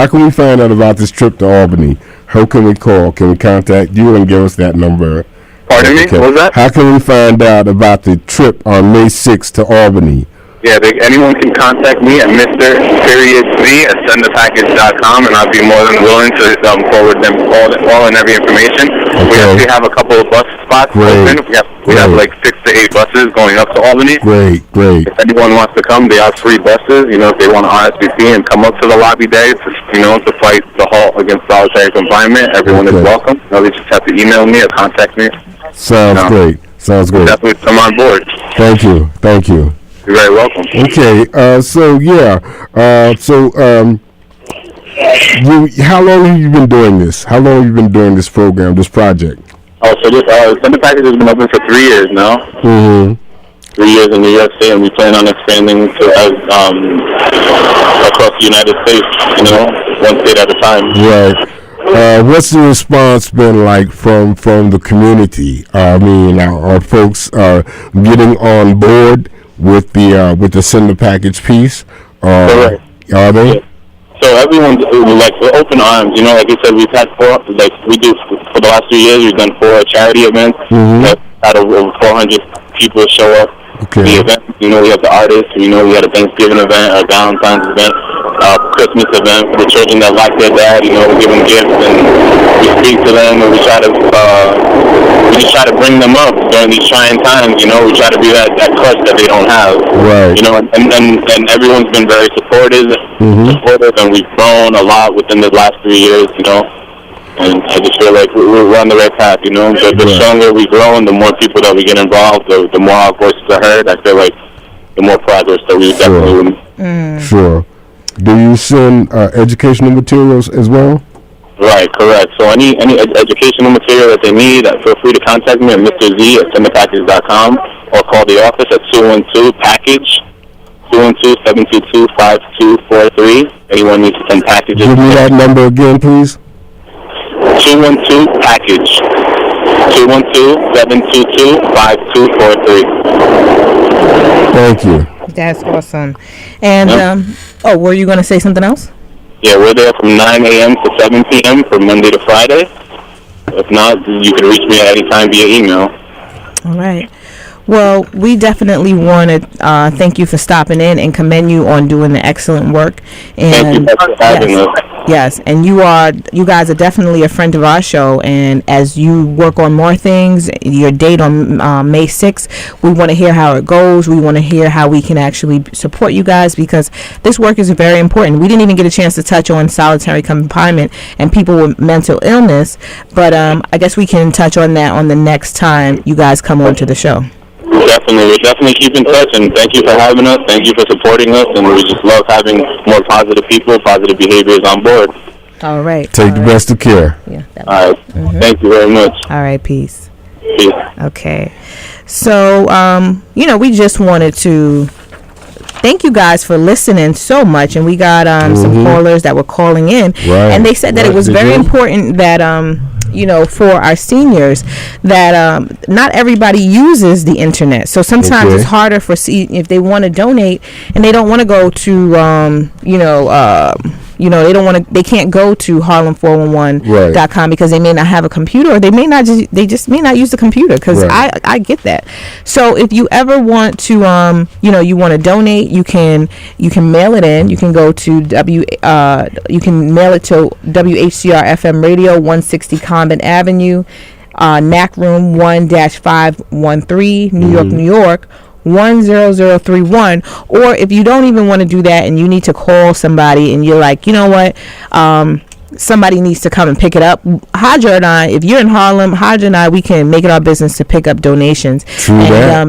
can we find out about this trip to Albany? How can we call? Can we contact you and give us that number? Pardon me? What was that? How can we find out about the trip on May 6th to Albany? Yeah, anyone can contact me at Mr.Z@sendthepackage.com, and I'll be more than willing to forward them all and every information. Okay. We actually have a couple of bus spots open. We have like 6 to 8 buses going up to Albany. Great. If anyone wants to come, they are free buses. If they want to RSVP and come up to the lobby day to fight the halt against solitary confinement, everyone is welcome. They just have to email me or contact me. Sounds great. Definitely come on board. Thank you. You're very welcome. Okay, how long have you been doing this? How long have you been doing this program, this project? Oh, so this Send the Package has been open for 3 years now. 3 years in New York State, and we plan on expanding to across the United States. One state at a time. Right. What's the response been like from the community? Are folks getting on board with the Send the Package piece? Correct. Are they? Yeah. So everyone's we're open arms. Like you said, we've had 4. We do for the last 3 years. We've done 4 charity events. Had over 400 people show up. Okay. The event. We have the artists. We had a Thanksgiving event, a Valentine's event, Christmas event for the children that like their dad. We give them gifts and we speak to them, and we try to bring them up during these trying times. We try to be that crutch that they don't have. Right. And everyone's been very supportive, and we've grown a lot within the last 3 years. And I just feel like we're on the right path. The stronger we grow and the more people that we get involved, the more our voices are heard. I feel like the more progress that we definitely will. Sure. Do you send educational materials as well? Right, correct. So any educational material that they need, feel free to contact me at MrZ@sendthepackage.com or call the office at 212-PACKAGE, 212-722-5243. Anyone needs to send packages. Give me that number again, please. 212-PACKAGE, 212-722-5243. Thank you. That's awesome. And, were you going to say something else? Yeah, we're there from 9 a.m. to 7 p.m. from Monday to Friday. If not, you can reach me at any time via email. All right. Well, we definitely want to thank you for stopping in and commend you on doing the excellent work. And thank you for having us. Yes, and you guys are definitely a friend of our show. And as you work on more things, your date on May 6th, we want to hear how it goes. We want to hear how we can actually support you guys, because this work is very important. We didn't even get a chance to touch on solitary confinement and people with mental illness, but I guess we can touch on that on the next time you guys come on to the show. We'll definitely keep in touch, and thank you for having us. Thank you for supporting us, and we just love having more positive people, positive behaviors on board. All right. Take the best of care. Yeah. All right. Thank you very much. All right. Peace. Peace. Okay. So, we just wanted to thank you guys for listening so much. And we got some callers that were calling in, and they said that it was very important that for our seniors that not everybody uses the internet. So sometimes it's harder for if they want to donate and they don't want to go to they can't go to harlem411.com because they may not have a computer, or they just may not use the computer, because I get that. So if you ever want to you want to donate, you can mail it in. You can go to you can mail it to WHCR FM Radio, 160 Convent Avenue, NAC Room 1-513, New York, New York 10031. Or if you don't even want to do that and you need to call somebody and you're like, you know what, somebody needs to come and pick it up, Haja and I, if you're in Harlem, Haja and I, we can make it our business to pick up donations. True that.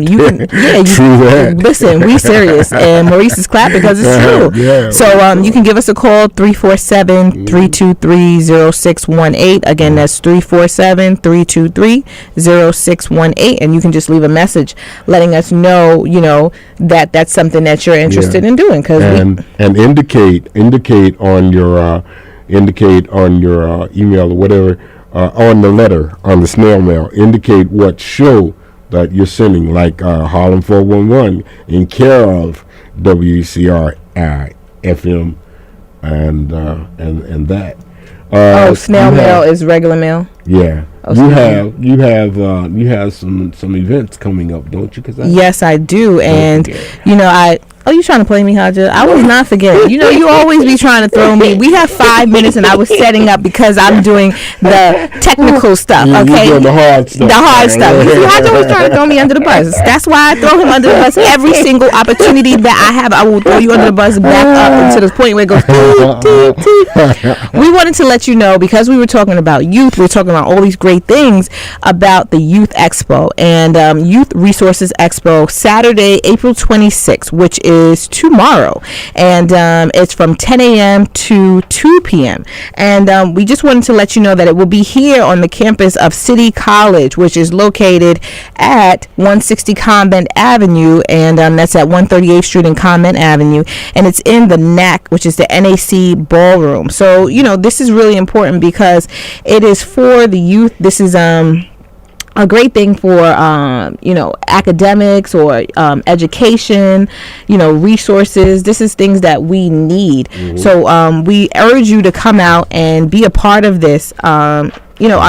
True that. Listen, we serious, and Maurice is clapping because it's true. So you can give us a call, 347-323-0618. Again, that's 347-323-0618, and you can just leave a message letting us know, that that's something that you're interested in doing. And indicate on your email or whatever, on the letter, on the snail mail, indicate what show that you're sending, like Harlem 411 in care of WCR FM and that. Snail mail is regular mail. Yeah. You have some events coming up, don't you? Yes, I do, and Oh, you trying to play me, Haja? I was not forgetting. You always be trying to throw me. We have 5 minutes, and I was setting up because I'm doing the technical stuff, okay? You're doing the hard stuff. The hard stuff. You see, Haja was trying to throw me under the bus. That's why I throw him under the bus every single opportunity that I have. I will throw you under the bus back up until the point where it goes, toot, toot, toot. We wanted to let you know, because we were talking about youth, we were talking about all these great things about the Youth Expo and Youth Resources Expo, Saturday, April 26th, which is tomorrow, and it's from 10 a.m. to 2 p.m. and we just wanted to let you know that it will be here on the campus of City College, which is located at 160 Convent Avenue, and that's at 138th Street and Convent Avenue, and it's in the NAC, which is the NAC Ballroom. So this is really important because it is for the youth. This is a great thing for academics or education, resources. This is things that we need. So we urge you to come out and be a part of this. Our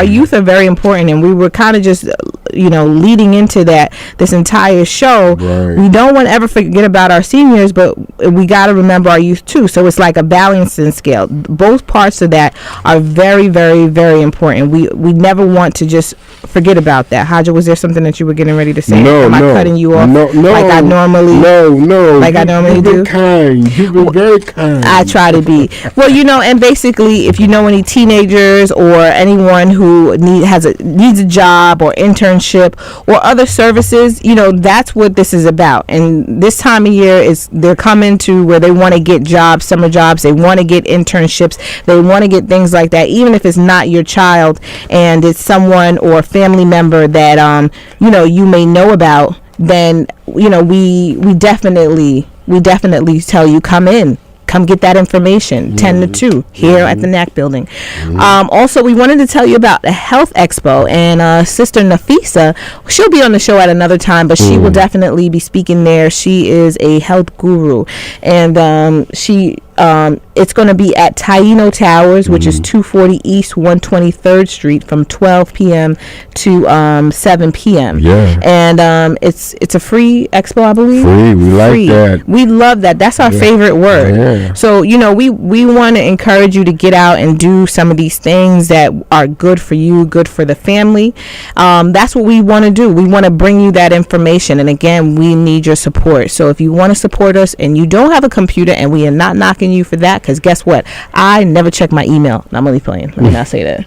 youth are very important, and we were kind of just leading into this entire show. We don't want to ever forget about our seniors, but we got to remember our youth too. So it's like a balancing scale. Both parts of that are very, very, very important. We never want to just forget about that. Haja, was there something that you were getting ready to say? Am I cutting you off? No, like I normally do. You've been very kind. I try to be. Well, and basically, if you know any teenagers or anyone who needs a job or internship or other services, that's what this is about. And this time of year they're coming to where they want to get jobs, summer jobs, they want to get internships, they want to get things like that. Even if it's not your child and it's someone or a family member that you may know about, then we definitely tell you, come get that information. 10 to 2 here at the NAC building. Also, we wanted to tell you about the Health Expo, and Sister Nafisa, she'll be on the show at another time, but she will definitely be speaking there. She is a health guru, and it's going to be at Taino Towers, which is 240 East 123rd Street, from 12 p.m. to 7 p.m. And it's a free expo, I believe. We like that. We love that. That's our favorite word. So we want to encourage you to get out and do some of these things that are good for you, good for the family. That's what we want to do. We want to bring you that information, and again, we need your support. So if you want to support us and you don't have a computer, and we are not knocking you for that, because guess what, I never check my email. No, I'm only playing. Let me not say that.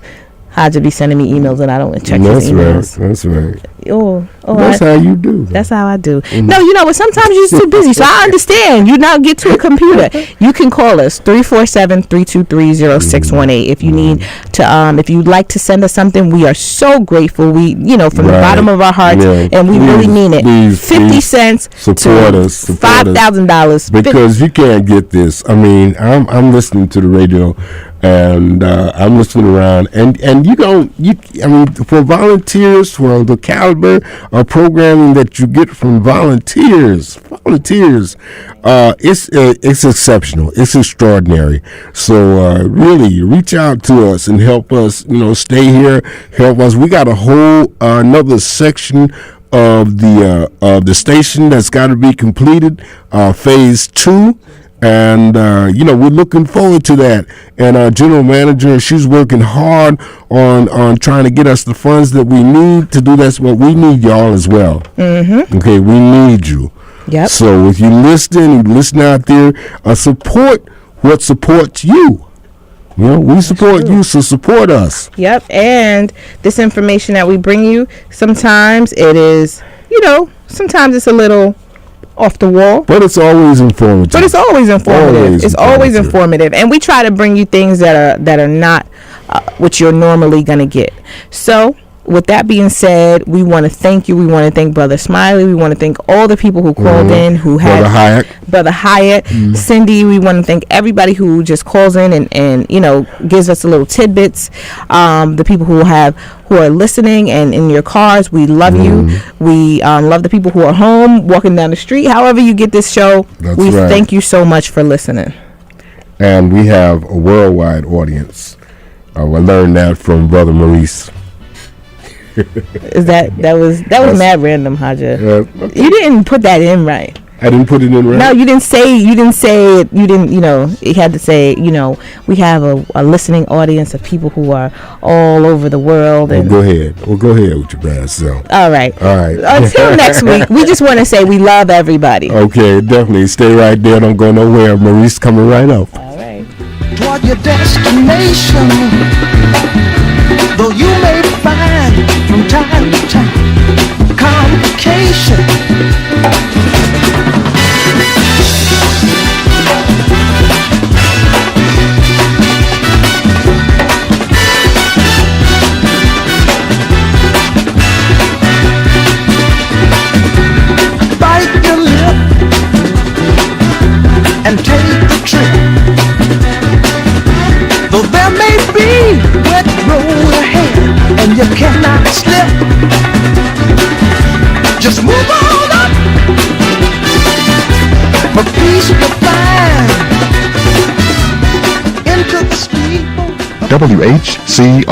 Haja be sending me emails and I don't check his emails. That's right. That's how you do. That's how I do. No, you know, but sometimes you're just too busy, so I understand. You now get to a computer. You can call us 347-323-0618 if you need to. If you'd like to send us something, we are so grateful. We, you know, from the bottom of our hearts, and we really mean it. 50 cents support to us. $5,000 because you can't get this. I mean, I'm listening to the radio. And I'm listening around, and I mean, for volunteers, for the caliber of programming that you get from volunteers, it's exceptional, it's extraordinary. So really, reach out to us and help us. You know, stay here, help us. We got a whole another section of the station that's got to be completed, phase 2. And, we're looking forward to that. And our general manager, she's working hard on trying to get us the funds that we need to do. That's what we need, y'all, as well. Mm-hmm. Okay, we need you. Yep. So if you listen out there, support what supports you. You know, we support you, so support us. Yep, and this information that we bring you, sometimes it is, sometimes it's a little off the wall, but it's always informative. It's always informative, and we try to bring you things that are not what you're normally gonna get. So with that being said, we want to thank you. We want to thank Brother Smiley. We want to thank all the people who called in, who had Brother Hyatt, Cindy. We want to thank everybody who just calls in and gives us a little tidbits. The people who are listening and in your cars, we love you. We love the people who are home, walking down the street. However you get this show, thank you so much for listening. And we have a worldwide audience. I learned that from Brother Maurice. Is that was mad random, Haja. You didn't put that in right. I didn't put it in right. No, you didn't say it. You didn't. You had to say. We have a listening audience of people who are all over the world. Well, go ahead with your bad self. All right. Until next week, we just want to say we love everybody. Okay, definitely. Stay right there. Don't go nowhere. Maurice coming right up. All right. Toward your destination, though you may find from time to time complication. Bite your lip and take the trip. Though there may be wet road ahead and you cannot slip, just move on up, for peace to find into the steeple. WHCR